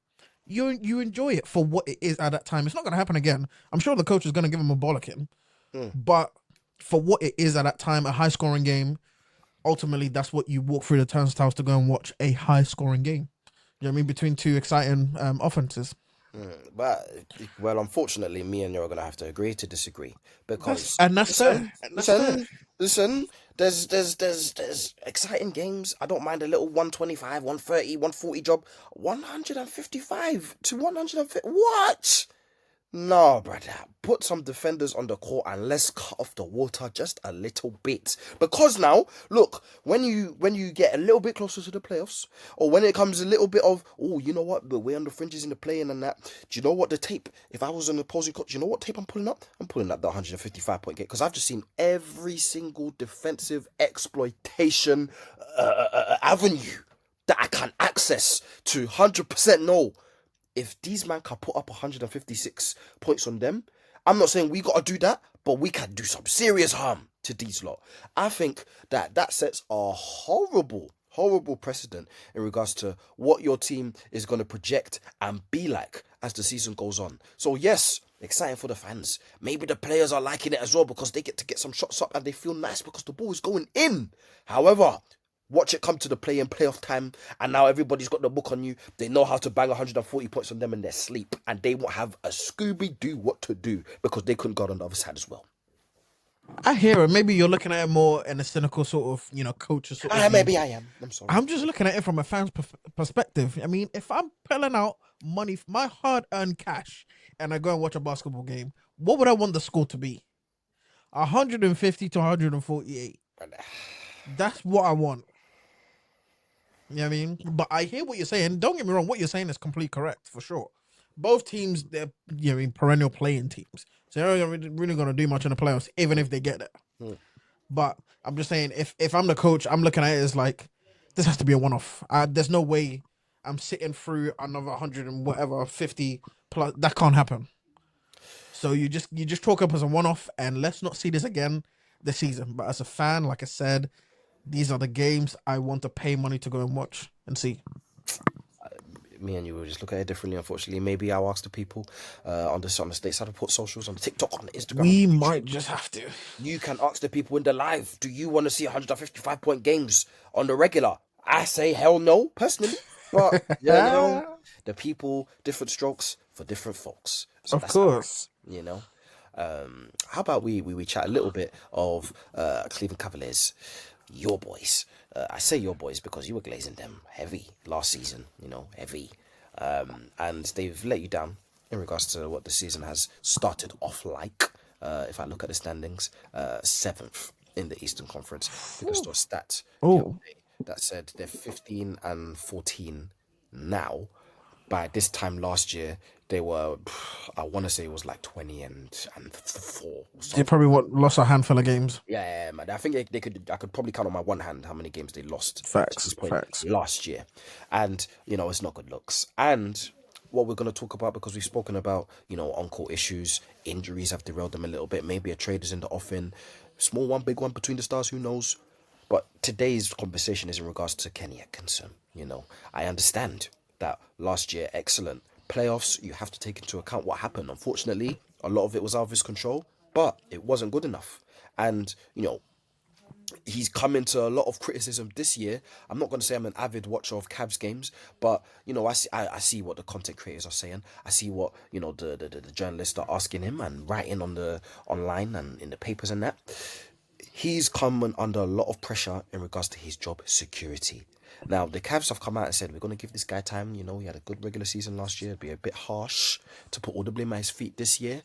Speaker 2: You enjoy it for what it is at that time. It's not going to happen again. I'm sure the coach is going to give him a bollocking. But for what it is at that time, a high-scoring game, ultimately, that's what you walk through the turnstiles to go and watch, a high-scoring game. You know what I mean? Between two exciting offenses.
Speaker 1: But, unfortunately, me and you are going to have to agree to disagree. Because...
Speaker 2: That's fair.
Speaker 1: Listen, there's exciting games. I don't mind a little 125, 130, 140 job. 155 to 150. What? No, brother. Put some defenders on the court and let's cut off the water just a little bit. Because now, look, when you get a little bit closer to the playoffs, or when it comes a little bit of, you know what, but we're on the fringes in the play-in and that. Do you know what the tape, if I was an opposing coach, do you know what tape I'm pulling up? I'm pulling up the 155-point game. Because I've just seen every single defensive exploitation avenue that I can access to 100% know. If these man can put up 156 points on them, I'm not saying we got to do that, but we can do some serious harm to these lot. I think that sets a horrible precedent in regards to what your team is going to project and be like as the season goes on. So yes, exciting for the fans. Maybe the players are liking it as well because they get to get some shots up and they feel nice because the ball is going in. However, watch it come to the playoff time, and now everybody's got the book on you. They know how to bang 140 points on them in their sleep, and they won't have a Scooby-Doo what to do because they couldn't guard on the other side as well.
Speaker 2: I hear it. Maybe you're looking at it more in a cynical sort of, coach sort of.
Speaker 1: Maybe I am. I'm sorry.
Speaker 2: I'm just looking at it from a fan's perspective. I mean, if I'm pulling out money, my hard-earned cash, and I go and watch a basketball game, what would I want the score to be? 150 to 148.
Speaker 1: And,
Speaker 2: That's what I want. You know what I mean? But I hear what you're saying. Don't get me wrong. What you're saying is completely correct for sure. Both teams, they're perennial playing teams, so they're not really going to do much in the playoffs, even if they get there.
Speaker 1: hmm.
Speaker 2: But I'm just saying, if I'm the coach, I'm looking at it as like this has to be a one-off. There's no way I'm sitting through another 100 and whatever 50 plus. That can't happen. So you just chalk up as a one-off, and let's not see this again this season. But as a fan, like I said, these are the games I want to pay money to go and watch and see.
Speaker 1: Me and you will just look at it differently. Unfortunately, maybe I'll ask the people on the Stateside report socials, on the TikTok, on the Instagram, on
Speaker 2: We
Speaker 1: the YouTube.
Speaker 2: might just have to.
Speaker 1: You can ask the people in the live. Do you want to see 155-point games on the regular? I say hell no, personally. But the people, different strokes for different folks. So
Speaker 2: Of
Speaker 1: that's how,
Speaker 2: course.
Speaker 1: you know. How about we chat a little bit of Cleveland Cavaliers, your boys. I say your boys because you were glazing them heavy last season, heavy. And they've let you down in regards to what the season has started off like. If I look at the standings, seventh in the Eastern Conference. I think I saw a stat the other
Speaker 2: Oh,
Speaker 1: day that said they're 15-14 now. By this time last year, they were, I want to say it was like 20 and 4 or
Speaker 2: they
Speaker 1: something.
Speaker 2: probably lost a handful of games.
Speaker 1: Yeah, man. I think they could. I could probably count on my one hand how many games they lost to
Speaker 2: Facts,
Speaker 1: this point
Speaker 2: facts.
Speaker 1: last year, and it's not good looks. And what we're going to talk about, because we've spoken about on-court issues, injuries have derailed them a little bit. Maybe a trade is in the offing, small one, big one between the stars. Who knows? But today's conversation is in regards to Kenny Atkinson. I understand that last year, excellent playoffs. You have to take into account what happened. Unfortunately, a lot of it was out of his control, but it wasn't good enough. And he's come into a lot of criticism this year. I'm not going to say I'm an avid watcher of Cavs games, but I see what the content creators are saying. I see what the journalists are asking him and writing on the online and in the papers and that. He's coming under a lot of pressure in regards to his job security. Now, the Cavs have come out and said, we're going to give this guy time. He had a good regular season last year. It'd be a bit harsh to put all the blame at his feet this year.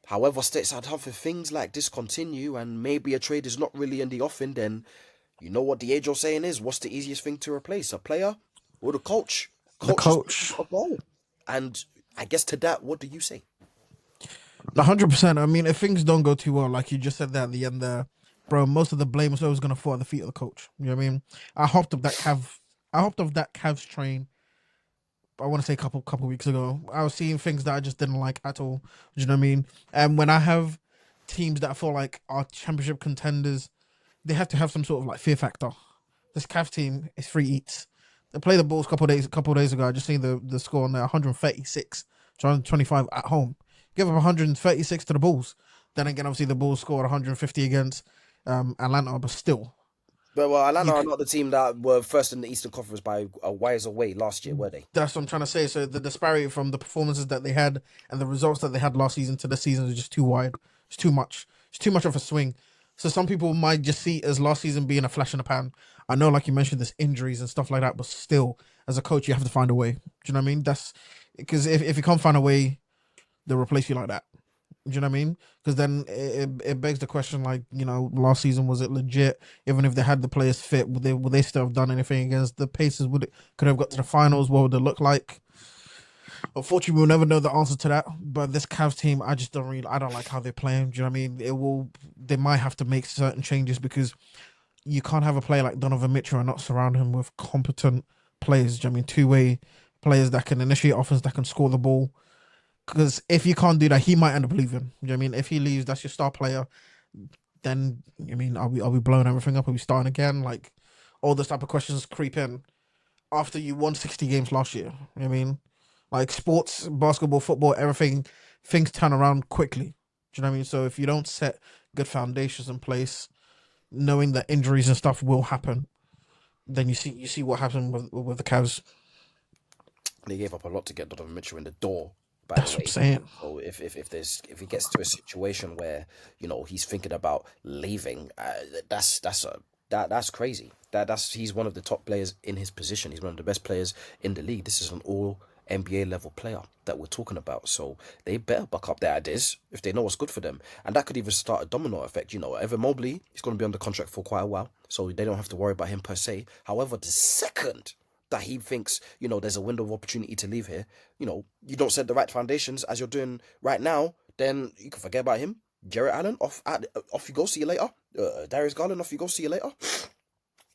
Speaker 1: However, Stateside have, if things like this continue and maybe a trade is not really in the offing, then you know what the age old saying is: what's the easiest thing to replace, a player or the coach?
Speaker 2: The
Speaker 1: Coach has
Speaker 2: coach,
Speaker 1: a role. And I guess to that, what do you say?
Speaker 2: 100%. I mean, if things don't go too well, like you just said that at the end there, bro, most of the blame is always going to fall at the feet of the coach. You know what I mean? I hopped up that Cav, I hopped off that Cavs train. I want to say a couple weeks ago. I was seeing things that I just didn't like at all. Do you know what I mean? And when I have teams that I feel like are championship contenders, they have to have some sort of like fear factor. This Cavs team is free eats. They played the Bulls a couple days ago. I just seen the score on there, 136, 125 at home. Give up 136 to the Bulls. Then again, obviously the Bulls scored 150 against Atlanta, but still,
Speaker 1: But well,
Speaker 2: you
Speaker 1: Atlanta are
Speaker 2: could,
Speaker 1: not the team that were first in the Eastern Conference by a wiser way last year, were they?
Speaker 2: that's what I'm trying to say. So the disparity from the performances that they had and the results that they had last season to this season is just too wide. It's too much. It's too much of a swing. So some people might just see it as last season being a flash in the pan. I know, like you mentioned, there's injuries and stuff like that, but still, as a coach, you have to find a way. Do you know what I mean? That's because if you can't find a way, they'll replace you like that. Do you know what I mean? Because then it begs the question, like, last season, was it legit? Even if they had the players fit, would they still have done anything against the Pacers? Could they have got to the finals? What would it look like? Unfortunately, we'll never know the answer to that. But this Cavs team, I don't like how they're playing. Do you know what I mean? They might have to make certain changes because you can't have a player like Donovan Mitchell and not surround him with competent players. Do you know what I mean? Two-way players that can initiate offense, that can score the ball. Because if you can't do that, he might end up leaving. You know what I mean? If he leaves, that's your star player. Then I mean, are we blowing everything up? Are we starting again? Like all those type of questions creep in after you won 60 games last year. You know what I mean? Like sports, basketball, football, everything, things turn around quickly. Do you know what I mean? So if you don't set good foundations in place, knowing that injuries and stuff will happen, then you see what happened with the Cavs.
Speaker 1: They gave up a lot to get Donovan Mitchell in the door, by the
Speaker 2: That's what I'm
Speaker 1: way.
Speaker 2: saying.
Speaker 1: So if he gets to a situation where he's thinking about leaving, that's crazy. That's he's one of the top players in his position. He's one of the best players in the league. This is an all NBA level player that we're talking about. So they better buck up their ideas if they know what's good for them. And that could even start a domino effect. Evan Mobley is going to be under contract for quite a while, so they don't have to worry about him per se. However, the second that he thinks, there's a window of opportunity to leave here, you don't set the right foundations as you're doing right now, then you can forget about him. Jarrett Allen, off you go, see you later. Darius Garland, off you go, see you later.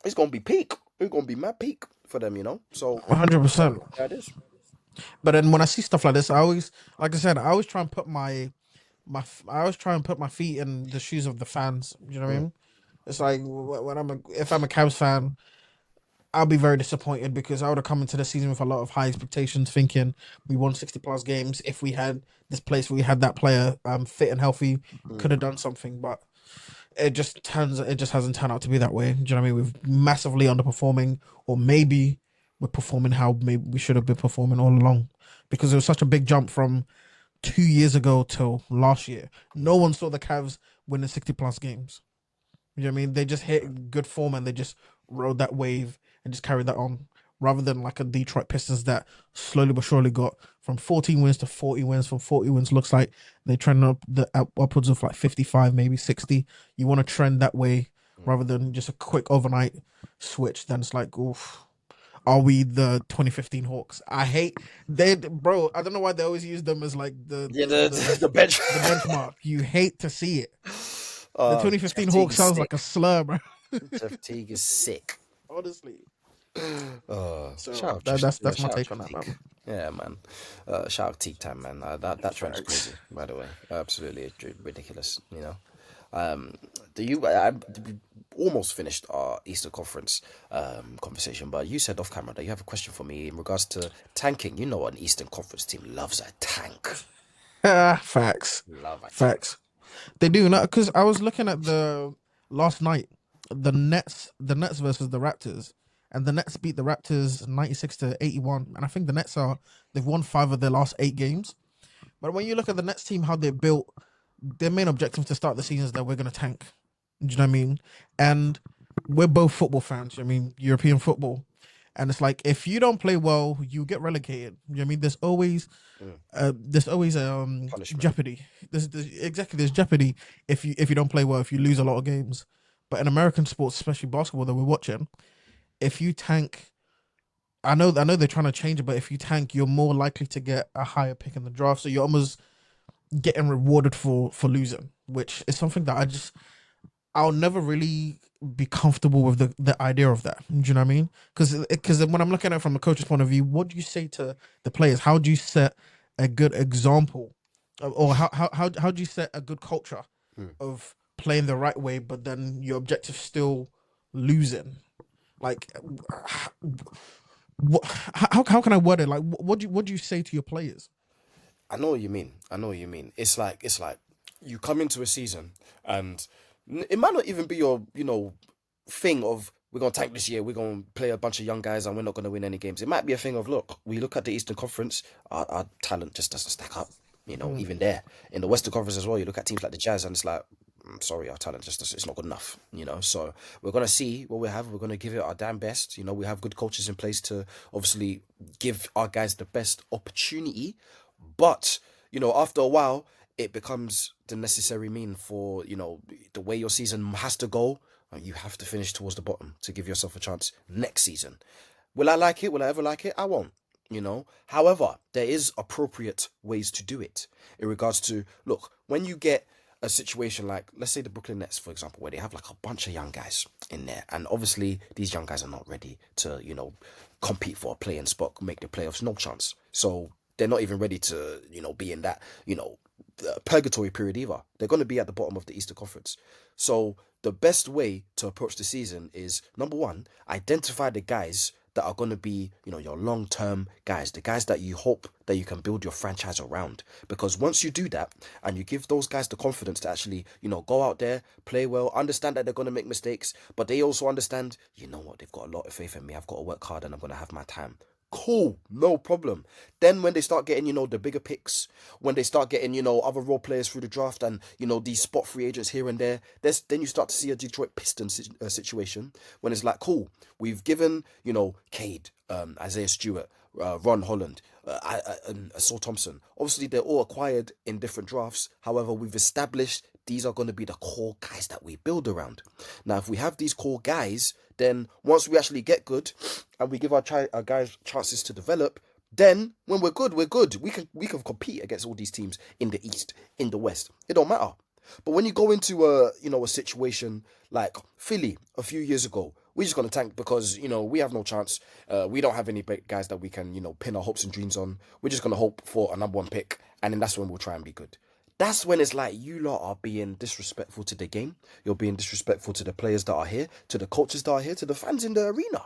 Speaker 1: It's gonna be peak. It's gonna be mad peak for them. So
Speaker 2: 100%.
Speaker 1: that is.
Speaker 2: But then when I see stuff like this, I always, like I said, I always try and put I always try and put my feet in the shoes of the fans. You know what I
Speaker 1: Mm,
Speaker 2: mean? It's like when if I'm a Cavs fan, I'll be very disappointed because I would have come into the season with a lot of high expectations, thinking we won 60 plus games. If we had this place, we had that player fit and healthy,
Speaker 1: mm.
Speaker 2: could have done something. But it just hasn't turned out to be that way. Do you know what I mean? We've massively underperforming, or maybe we're performing how maybe we should have been performing all along, because it was such a big jump from 2 years ago till last year. No one saw the Cavs winning 60 plus games. You know what I mean? They just hit good form and they just rode that wave and just carried that on. Rather than like a Detroit Pistons that slowly but surely got from 14 wins to 40 wins. From 40 wins, looks like they trend upwards of like 55, maybe 60. You want to trend that way rather than just a quick overnight switch. Then it's like, oof, are we the 2015 Hawks? I hate bro. I don't know why they always use them as like
Speaker 1: Yeah, the bench.
Speaker 2: the benchmark. You hate to see it. The
Speaker 1: Jeff
Speaker 2: 2015
Speaker 1: Teague
Speaker 2: Hawks
Speaker 1: is
Speaker 2: sounds like a
Speaker 1: sick.
Speaker 2: slur, bro.
Speaker 1: Jeff Teague is sick.
Speaker 2: Honestly.
Speaker 1: Shout
Speaker 2: So
Speaker 1: out, Jeff,
Speaker 2: that's my
Speaker 1: shout out
Speaker 2: take
Speaker 1: Jeff
Speaker 2: on that,
Speaker 1: Teague.
Speaker 2: man.
Speaker 1: Yeah, man. Shout out Teague time, man. That trend is
Speaker 2: Facts.
Speaker 1: crazy, by the way. Absolutely ridiculous. Um, do you? I we almost finished our Easter Conference conversation, but you said off camera that you have a question for me in regards to tanking. You know, an Eastern Conference team loves a tank.
Speaker 2: Facts.
Speaker 1: Love a tank.
Speaker 2: Facts. They do not, because I was looking at the last night, the Nets versus the Raptors, and the Nets beat the Raptors 96-81. And I think the Nets they've won 5 of their last 8 games. But when you look at the Nets team, how they built, their main objective to start the season is that we're gonna tank. Do you know what I mean? And we're both football fans. I mean, European football. And it's like if you don't play well, you get relegated. You know what I mean?
Speaker 1: Mm,
Speaker 2: There's always
Speaker 1: punishment.
Speaker 2: jeopardy. There's jeopardy if you don't play well, if you lose a lot of games. But in American sports, especially basketball that we're watching, if you tank, I know they're trying to change it, but if you tank, you're more likely to get a higher pick in the draft. So you're almost getting rewarded for losing, which is something that I'll never really be comfortable with the idea of that. Do you know what I mean? Because when I'm looking at it from a coach's point of view, what do you say to the players? How do you set a good example, or how do you set a good culture
Speaker 1: Mm.
Speaker 2: of playing the right way, but then your objective still losing? Like, what? How can I word it? Like, what do you say to your players?
Speaker 1: I know what you mean. I know what you mean. It's like you come into a season and it might not even be your thing of we're gonna tank this year. We're gonna play a bunch of young guys and we're not gonna win any games. It might be a thing of look. We look at the Eastern Conference. Our talent just doesn't stack up.
Speaker 2: Mm,
Speaker 1: Even there in the Western Conference as well. You look at teams like the Jazz and it's like. Sorry, our talent it's not good enough. So we're gonna see what we have. We're gonna give it our damn best. We have good coaches in place to obviously give our guys the best opportunity. But after a while, it becomes the necessary mean for the way your season has to go. You have to finish towards the bottom to give yourself a chance next season. Will I like it? Will I ever like it? I won't. However, there is appropriate ways to do it in regards to look when you get a situation like let's say the Brooklyn Nets, for example, where they have like a bunch of young guys in there, and obviously these young guys are not ready to compete for a playing spot, make the playoffs, no chance. So they're not even ready to be in that purgatory period either. They're going to be at the bottom of the Eastern Conference. So the best way to approach the season is number one, identify the guys that are going to be, your long term guys, the guys that you hope that you can build your franchise around. Because once you do that and you give those guys the confidence to actually, go out there, play well, understand that they're going to make mistakes, but they also understand, you know what, they've got a lot of faith in me. I've got to work hard and I'm going to have my time. Cool, no problem. Then when they start getting, the bigger picks, when they start getting, other role players through the draft and, these spot free agents here and there, then you start to see a Detroit Pistons situation when it's like, cool, we've given, Cade, Isaiah Stewart, Ron Holland, Saul Thompson. Obviously, they're all acquired in different drafts. However, we've established these are going to be the core guys that we build around. Now, if we have these core guys, then once we actually get good and we give our guys chances to develop, then when we're good, we're good. We can compete against all these teams in the East, in the West. It don't matter. But when you go into a situation like Philly a few years ago, we're just gonna tank because we have no chance. We don't have any big guys that we can pin our hopes and dreams on. We're just gonna hope for a number one pick, and then that's when we'll try and be good. That's when it's like you lot are being disrespectful to the game. You're being disrespectful to the players that are here, to the coaches that are here, to the fans in the arena.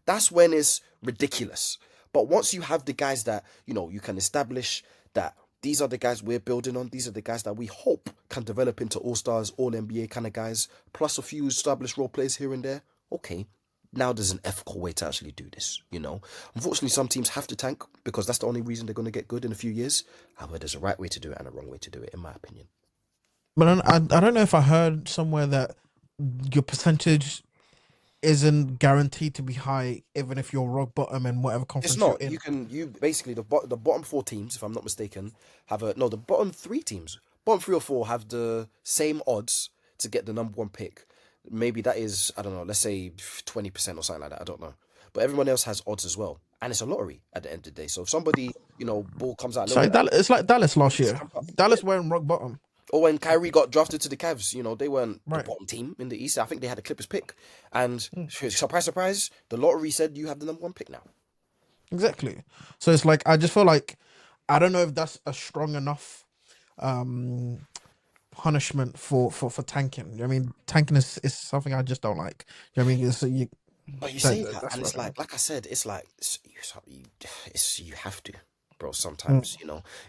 Speaker 1: That's when it's ridiculous. But once you have the guys that you can establish that these are the guys we're building on. These are the guys that we hope can develop into all stars, all NBA kind of guys, plus a few established role players here and there. Okay, now there's an ethical way to actually do this. Unfortunately, some teams have to tank because that's the only reason they're going to get good in a few years. However, there's a right way to do it and a wrong way to do it, in my opinion.
Speaker 2: But I don't know if I heard somewhere that your percentage isn't guaranteed to be high, even if you're rock bottom in whatever
Speaker 1: It's
Speaker 2: conference you're
Speaker 1: not.
Speaker 2: in.
Speaker 1: You basically the bottom four teams, if I'm not mistaken, have a no. The bottom three teams, bottom three or four, have the same odds to get the number one pick. Maybe that is, I don't know. Let's say 20% or something like that. I don't know. But everyone else has odds as well, and it's a lottery at the end of the day. So if somebody ball comes out a little bit,
Speaker 2: It's like Dallas last
Speaker 1: just
Speaker 2: year.
Speaker 1: jump up. Yeah.
Speaker 2: Dallas weren't rock bottom.
Speaker 1: Or when Kyrie got drafted to the Cavs, they weren't the
Speaker 2: Right.
Speaker 1: bottom team in the East. I think they had a Clippers pick, and
Speaker 2: Mm,
Speaker 1: surprise, surprise, the lottery said you have the number one pick now.
Speaker 2: exactly. So it's like I just feel like I don't know if that's a strong enough um punishment for tanking. You know what I mean, tanking is something I just don't like. You know what I mean,
Speaker 1: But you say
Speaker 2: that
Speaker 1: that,
Speaker 2: that's
Speaker 1: and
Speaker 2: what
Speaker 1: it's
Speaker 2: I don't.
Speaker 1: like I said, it's like you have to, bro.
Speaker 2: Mm,
Speaker 1: Sometimes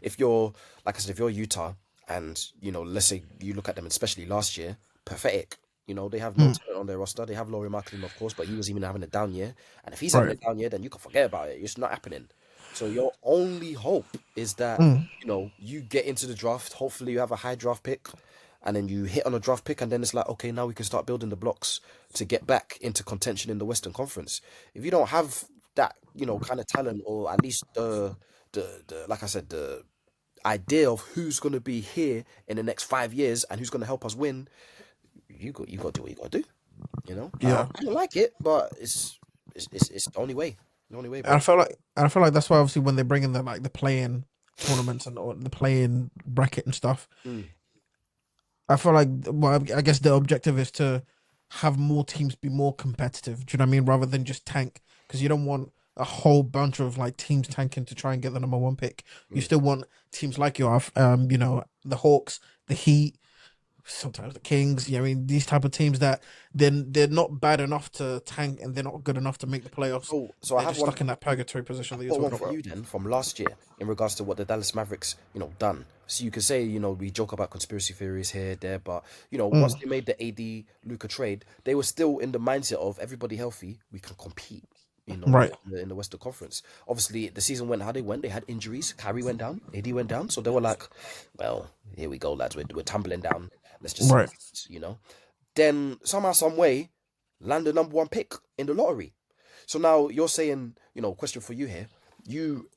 Speaker 1: if you're like I said, if you're Utah, and let's say you look at them, especially last year, pathetic. They have no
Speaker 2: mm,
Speaker 1: talent on their roster. They have Laurie Marketing, of course, but he was even having a down year. And if he's having a
Speaker 2: right.
Speaker 1: down year, then you can forget about it. It's not happening. So your only hope is that
Speaker 2: Mm,
Speaker 1: you get into the draft. Hopefully, you have a high draft pick, and then you hit on a draft pick, and then it's like, okay, now we can start building the blocks to get back into contention in the Western Conference. If you don't have that, kind of talent, or at least the like I said, the idea of who's going to be here in the next 5 years and who's going to help us win, you got to do what you got to do.
Speaker 2: yeah.
Speaker 1: I don't like it, but it's the only way. The only way,
Speaker 2: And
Speaker 1: bro.
Speaker 2: I feel like that's why obviously when they bring in the like the play-in tournaments and or the play-in bracket and stuff,
Speaker 1: Mm.
Speaker 2: I feel like well, I guess the objective is to have more teams be more competitive. Do you know what I mean? Rather than just tank, because you don't want a whole bunch of like teams tanking to try and get the number one pick. You
Speaker 1: Mm.
Speaker 2: still want teams like you have, the Hawks, the Heat, sometimes the Kings. Yeah, I mean these type of teams that they're not bad enough to tank and they're not good enough to make the playoffs.
Speaker 1: So I
Speaker 2: They're
Speaker 1: have
Speaker 2: just
Speaker 1: one.
Speaker 2: stuck in that purgatory position that you're
Speaker 1: Got one
Speaker 2: talking
Speaker 1: for
Speaker 2: about.
Speaker 1: you then from last year in regards to what the Dallas Mavericks, done. So you could say, we joke about conspiracy theories here, there, but once
Speaker 2: Mm,
Speaker 1: they made the AD Luca trade, they were still in the mindset of everybody healthy, we can compete.
Speaker 2: right,
Speaker 1: In the Western Conference. Obviously, the season went how they went. They had injuries. Kyrie went down. AD went down. So they were like, "Well, here we go, lads. We're tumbling down. Let's just see what
Speaker 2: right.
Speaker 1: happens." Then somehow, some way, land the number one pick in the lottery. So now you're saying, question for you here. You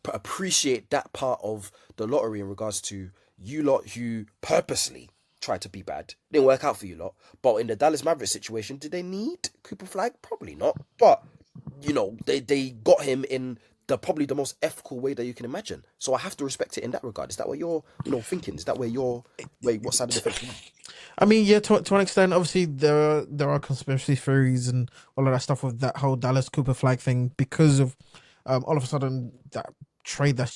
Speaker 1: appreciate that part of the lottery in regards to you lot who purposely tried to be bad. Didn't work out for you lot. But in the Dallas Mavericks situation, did they need Cooper Flag? Probably not. But they got him in the probably the most ethical way that you can imagine. So I have to respect it in that regard. Is that what you're thinking? Is that where you're where what side of the fence you're on?
Speaker 2: I mean, yeah, to an extent, obviously there are conspiracy theories and all of that stuff with that whole Dallas Cooper flag thing because of all of a sudden that trade that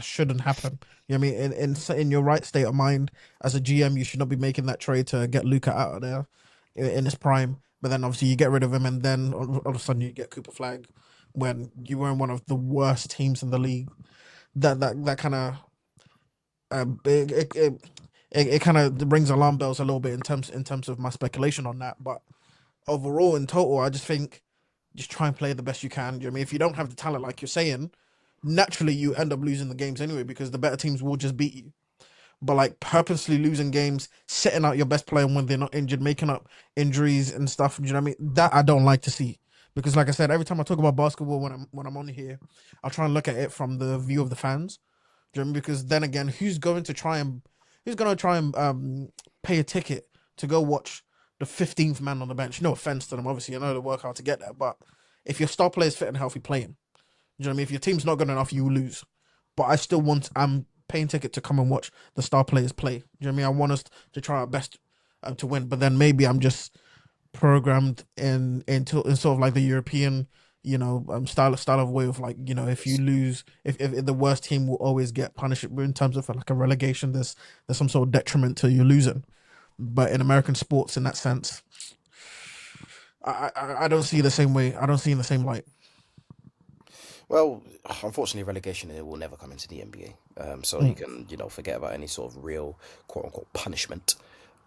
Speaker 2: shouldn't happen. You know what I mean? In your right state of mind as a GM, you should not be making that trade to get Luca out of there in his prime. But then obviously you get rid of him, and then all of a sudden you get Cooper flag when you were in one of the worst teams in the league. That kind of it kind of rings alarm bells a little bit in terms of my speculation on that. But overall, in total, I just think just try and play the best you can. You know what I mean, if you don't have the talent, like you're saying, naturally you end up losing the games anyway because the better teams will just beat you. But like purposely losing games, setting out your best player when they're not injured, making up injuries and stuff. You know what I mean? That I don't like to see because, like I said, every time I talk about basketball when I'm on here, I'll try and look at it from the view of the fans. Do you know what I mean? Because then again, who's going to try and pay a ticket to go watch the 15th man on the bench? No offense to them, obviously, I know they work hard to get there, but if your star player's fit and healthy playing, you know what I mean? If your team's not good enough, you will lose. But I'm paying ticket to come and watch the star players play. You know what I mean? I want us to try our best to win, but then maybe I'm just programmed in sort of like the European, style of way of like, if you lose, if the worst team will always get punished in terms of like a relegation, there's some sort of detriment to you losing. But in American sports, in that sense, I don't see the same way. I don't see in the same light.
Speaker 1: Well, unfortunately, relegation it will never come into the NBA. So you
Speaker 2: Mm.
Speaker 1: can, forget about any sort of real quote unquote punishment.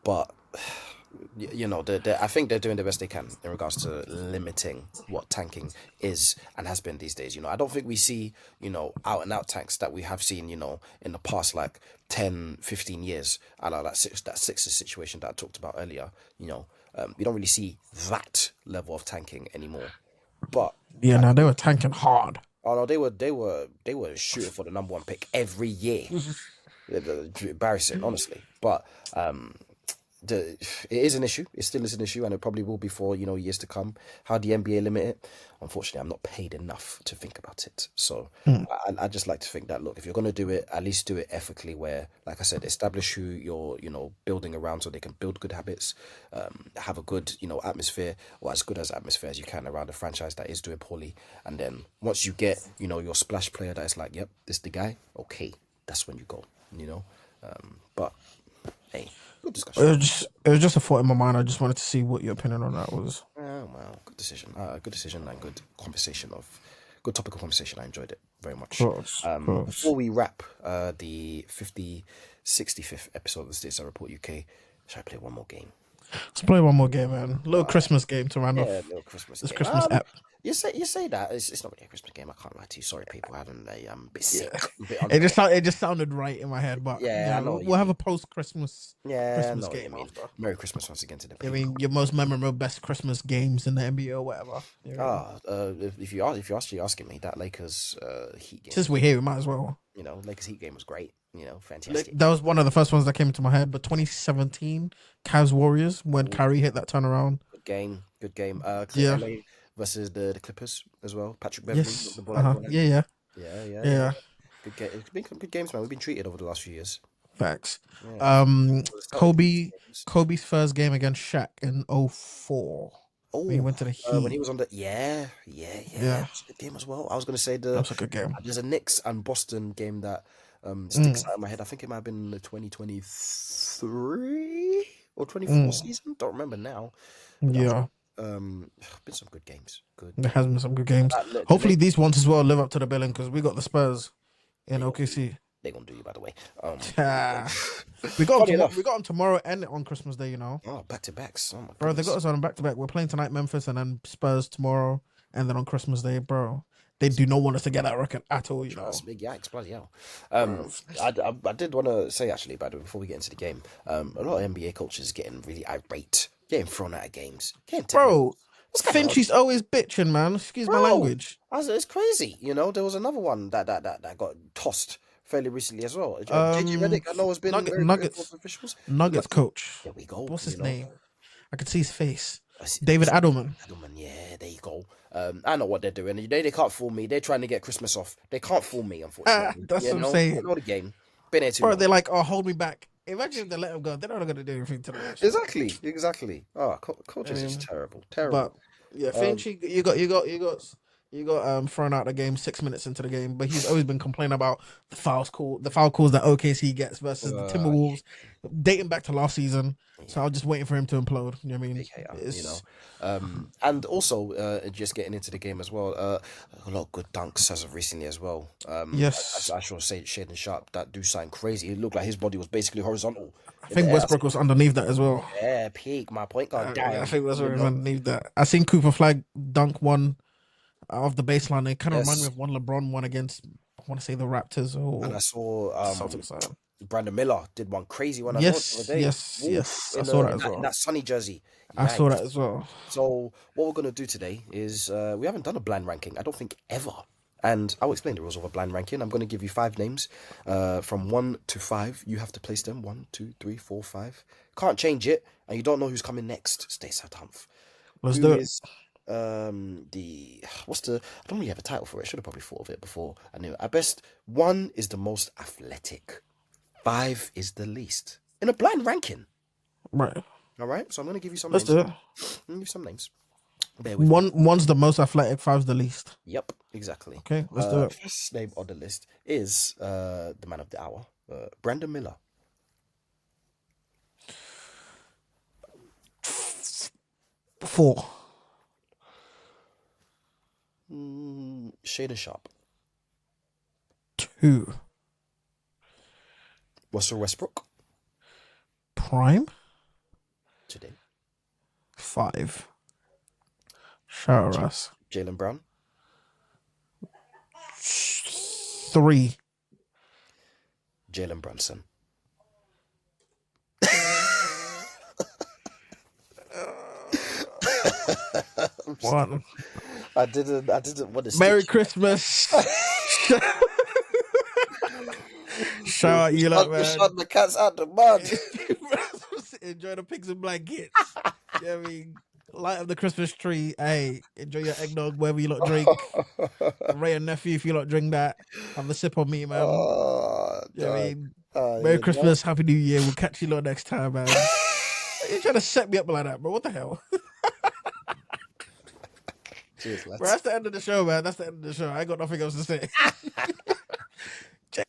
Speaker 1: But I think they're doing the best they can in regards to limiting what tanking is and has been these days. I don't think we see, out and out tanks that we have seen, in the past like 10, 15 years. I know that Sixers situation that I talked about earlier. We don't really see that level of tanking anymore. But
Speaker 2: Yeah,
Speaker 1: at
Speaker 2: no, they were tanking hard.
Speaker 1: Oh no, they were shooting for the number one pick every year. Embarrassing, honestly. But the it is an issue. It still is an issue, and it probably will be for years to come. How the NBA limit it? Unfortunately, I'm not paid enough to think about it. So
Speaker 2: Mm.
Speaker 1: I just like to think that look, if you're gonna do it, at least do it ethically. Where, like I said, establish who you're building around, so they can build good habits, have a good atmosphere, or as good as atmosphere as you can around a franchise that is doing poorly. And then once you get your splash player that is like, yep, this the guy. Okay, that's when you go. But hey, good
Speaker 2: It
Speaker 1: discussion.
Speaker 2: was just a thought in my mind. I just wanted to see what your opinion on that was.
Speaker 1: Oh, well, good decision. Good decision and good conversation good topical conversation. I enjoyed it very
Speaker 2: Of
Speaker 1: much.
Speaker 2: course, of course.
Speaker 1: Before we wrap the 65th episode of the Stateside Report UK, shall I play one more game?
Speaker 2: Let's play one more game, man. Little
Speaker 1: Uh,
Speaker 2: Christmas game to round
Speaker 1: yeah, a
Speaker 2: off
Speaker 1: little Christmas
Speaker 2: this
Speaker 1: game.
Speaker 2: Christmas app.
Speaker 1: You say that it's not really a Christmas game. I can't lie to you. Sorry, people. I haven't a bit
Speaker 2: Yeah,
Speaker 1: sick, a bit under the weather.
Speaker 2: it just sounded right in my head, but
Speaker 1: Yeah, I know what you
Speaker 2: we'll have a
Speaker 1: mean.
Speaker 2: post
Speaker 1: Yeah, I
Speaker 2: Christmas
Speaker 1: know what you
Speaker 2: game
Speaker 1: mean.
Speaker 2: after.
Speaker 1: Merry Christmas once again to the
Speaker 2: I
Speaker 1: people.
Speaker 2: mean, your most memorable best Christmas games in the NBA or whatever. You know,
Speaker 1: If you're asking me, that Lakers Heat game
Speaker 2: since
Speaker 1: was,
Speaker 2: we're here, we might as well.
Speaker 1: Lakers Heat game was great. Fantastic.
Speaker 2: That was one of the first ones that came into my head. But 2017 Cavs Warriors when
Speaker 1: Ooh,
Speaker 2: Kyrie hit that turnaround.
Speaker 1: good game, good game.
Speaker 2: Yeah.
Speaker 1: LA versus the Clippers as well. Patrick Beverly knocked
Speaker 2: Yes.
Speaker 1: the ball
Speaker 2: Uh
Speaker 1: out the
Speaker 2: huh.
Speaker 1: ball.
Speaker 2: Yeah. Yeah.
Speaker 1: Yeah, yeah, yeah.
Speaker 2: Yeah.
Speaker 1: Good game. It's been good games, man. We've been treated over the last few years.
Speaker 2: Facts.
Speaker 1: Yeah.
Speaker 2: Um,
Speaker 1: The Celtics
Speaker 2: Kobe,
Speaker 1: games.
Speaker 2: Kobe's first game against Shaq in '04 when he
Speaker 1: Oh,
Speaker 2: went to the
Speaker 1: when he
Speaker 2: Heat.
Speaker 1: was on the yeah,
Speaker 2: Yeah,
Speaker 1: that was a good game as well. I was gonna say
Speaker 2: that was a good game.
Speaker 1: there's a Knicks and Boston game that sticks
Speaker 2: Mm,
Speaker 1: out in my head. I think it might have been the 2023 or 24
Speaker 2: mm,
Speaker 1: season. Don't remember now, but that was
Speaker 2: yeah,
Speaker 1: been some good games. Good
Speaker 2: there
Speaker 1: game.
Speaker 2: has been some good games.
Speaker 1: The
Speaker 2: Hopefully,
Speaker 1: Lakers,
Speaker 2: these ones as well live up to the billing because we got the Spurs in
Speaker 1: they gonna do
Speaker 2: OKC.
Speaker 1: they gonna do you by the way.
Speaker 2: Ah, we got them
Speaker 1: Funny
Speaker 2: tomorrow. We
Speaker 1: enough.
Speaker 2: got them tomorrow and on Christmas Day.
Speaker 1: Oh, back to backs. Oh my
Speaker 2: Bro. They got
Speaker 1: goodness.
Speaker 2: us on back to back. We're playing tonight, Memphis, and then Spurs tomorrow, and then on Christmas Day, bro. They do not want us to get that record at all.
Speaker 1: Trust me, yikes, bloody hell.
Speaker 2: Bro.
Speaker 1: I did want to say actually, by the way, before we get into the game, a lot of NBA coaches getting really irate, getting thrown out of games, getting technical.
Speaker 2: Bro,
Speaker 1: What's going on,
Speaker 2: Finchie's always bitching, man. Excuse my
Speaker 1: bro?
Speaker 2: language.
Speaker 1: It's crazy. There was another one that got tossed fairly recently as well. JJ
Speaker 2: Um,
Speaker 1: Redick, I know, has been very critical of
Speaker 2: Nuggets,
Speaker 1: officials. He got
Speaker 2: Nuggets coach.
Speaker 1: there we go.
Speaker 2: What's his name? I could see his face.
Speaker 1: I see,
Speaker 2: David Adelman.
Speaker 1: Edelman, yeah, there you go. I know what they're doing. They can't fool me. They're trying to get Christmas off. They can't fool me, unfortunately.
Speaker 2: That's what I'm
Speaker 1: I
Speaker 2: saying.
Speaker 1: know the game. Been here too
Speaker 2: Bro,
Speaker 1: long.
Speaker 2: they're like, oh, hold me back. Imagine if they let him go. They're not going to do anything to the match.
Speaker 1: Exactly. Oh, culture is just
Speaker 2: Um,
Speaker 1: terrible,
Speaker 2: but
Speaker 1: terrible.
Speaker 2: yeah,
Speaker 1: Um,
Speaker 2: Finchie, you got thrown out the game 6 minutes into the game, but he's always been complaining about the foul calls that OKC gets versus the
Speaker 1: yeah,
Speaker 2: Timberwolves, dating back to last season. So
Speaker 1: yeah,
Speaker 2: I'm just waiting for him to implode. You know what I mean?
Speaker 1: big hater,
Speaker 2: It's
Speaker 1: and also just getting into the game as well. A lot of good dunks as of recently as well.
Speaker 2: yes.
Speaker 1: I should say Shaden Sharp that do sound crazy. It looked like his body was basically horizontal
Speaker 2: I
Speaker 1: in the
Speaker 2: think
Speaker 1: air. I said,
Speaker 2: Westbrook was underneath that as well.
Speaker 1: yeah, peak. My point guard
Speaker 2: Yeah, I
Speaker 1: down.
Speaker 2: think Westbrook was underneath that. I seen Cooper Flag dunk one out of the baseline. It kind of reminded me
Speaker 1: Yes,
Speaker 2: of one LeBron one against, I want to say the Raptors
Speaker 1: and I
Speaker 2: or
Speaker 1: saw
Speaker 2: Celtics side.
Speaker 1: Brandon Miller did one crazy one as well the other
Speaker 2: Yes,
Speaker 1: day.
Speaker 2: yes,
Speaker 1: Woof,
Speaker 2: yes. I saw that as
Speaker 1: in
Speaker 2: well.
Speaker 1: that sunny jersey.
Speaker 2: I saw
Speaker 1: Yikes.
Speaker 2: that as well.
Speaker 1: So what we're gonna do today is we haven't done a blind ranking, I don't think ever. And I'll explain the rules of a blind ranking. I'm gonna give you five names, from 1 to 5. You have to place them 1, 2, 3, 4, 5. Can't change it, and you don't know who's coming next. Stateside Humph.
Speaker 2: Let's
Speaker 1: Who
Speaker 2: do it.
Speaker 1: is the what's the? I don't really have a title for it. I should have probably thought of it before I knew it. At best, 1 is the most athletic. 5 is the least in a blind ranking.
Speaker 2: Right.
Speaker 1: All right, so I'm gonna give you some
Speaker 2: Let's
Speaker 1: names.
Speaker 2: do it.
Speaker 1: I'm gonna give you some names. Bear with me.
Speaker 2: One's the most athletic, five's the least.
Speaker 1: Yep, exactly.
Speaker 2: Okay, let's do it.
Speaker 1: First name on the list is the man of the hour, Brandon Miller.
Speaker 2: 4.
Speaker 1: Shaden Sharp.
Speaker 2: 2.
Speaker 1: Russell Westbrook
Speaker 2: Prime.
Speaker 1: today.
Speaker 2: 5. Shout out us.
Speaker 1: Jalen Brown.
Speaker 2: 3.
Speaker 1: Jalen Brunson.
Speaker 2: One.
Speaker 1: I didn't want to
Speaker 2: Merry
Speaker 1: stick.
Speaker 2: Christmas. Shout out you lot, man.
Speaker 1: Shut the cats out the mud.
Speaker 2: Enjoy the pigs and blankets. You know what I mean? Light up the Christmas tree. Hey, enjoy your eggnog, whatever you lot drink. Ray and nephew, if you lot drink that, have a sip on me, man.
Speaker 1: Oh,
Speaker 2: You know what I
Speaker 1: God.
Speaker 2: mean?
Speaker 1: Oh,
Speaker 2: Merry
Speaker 1: yeah,
Speaker 2: Christmas, Happy New Year. We'll catch you lot next time, man. You're trying to set me up like that, bro. What the hell?
Speaker 1: Cheers,
Speaker 2: Bro,
Speaker 1: lads.
Speaker 2: that's the end of the show, man. That's the end of the show. I ain't got nothing else to say.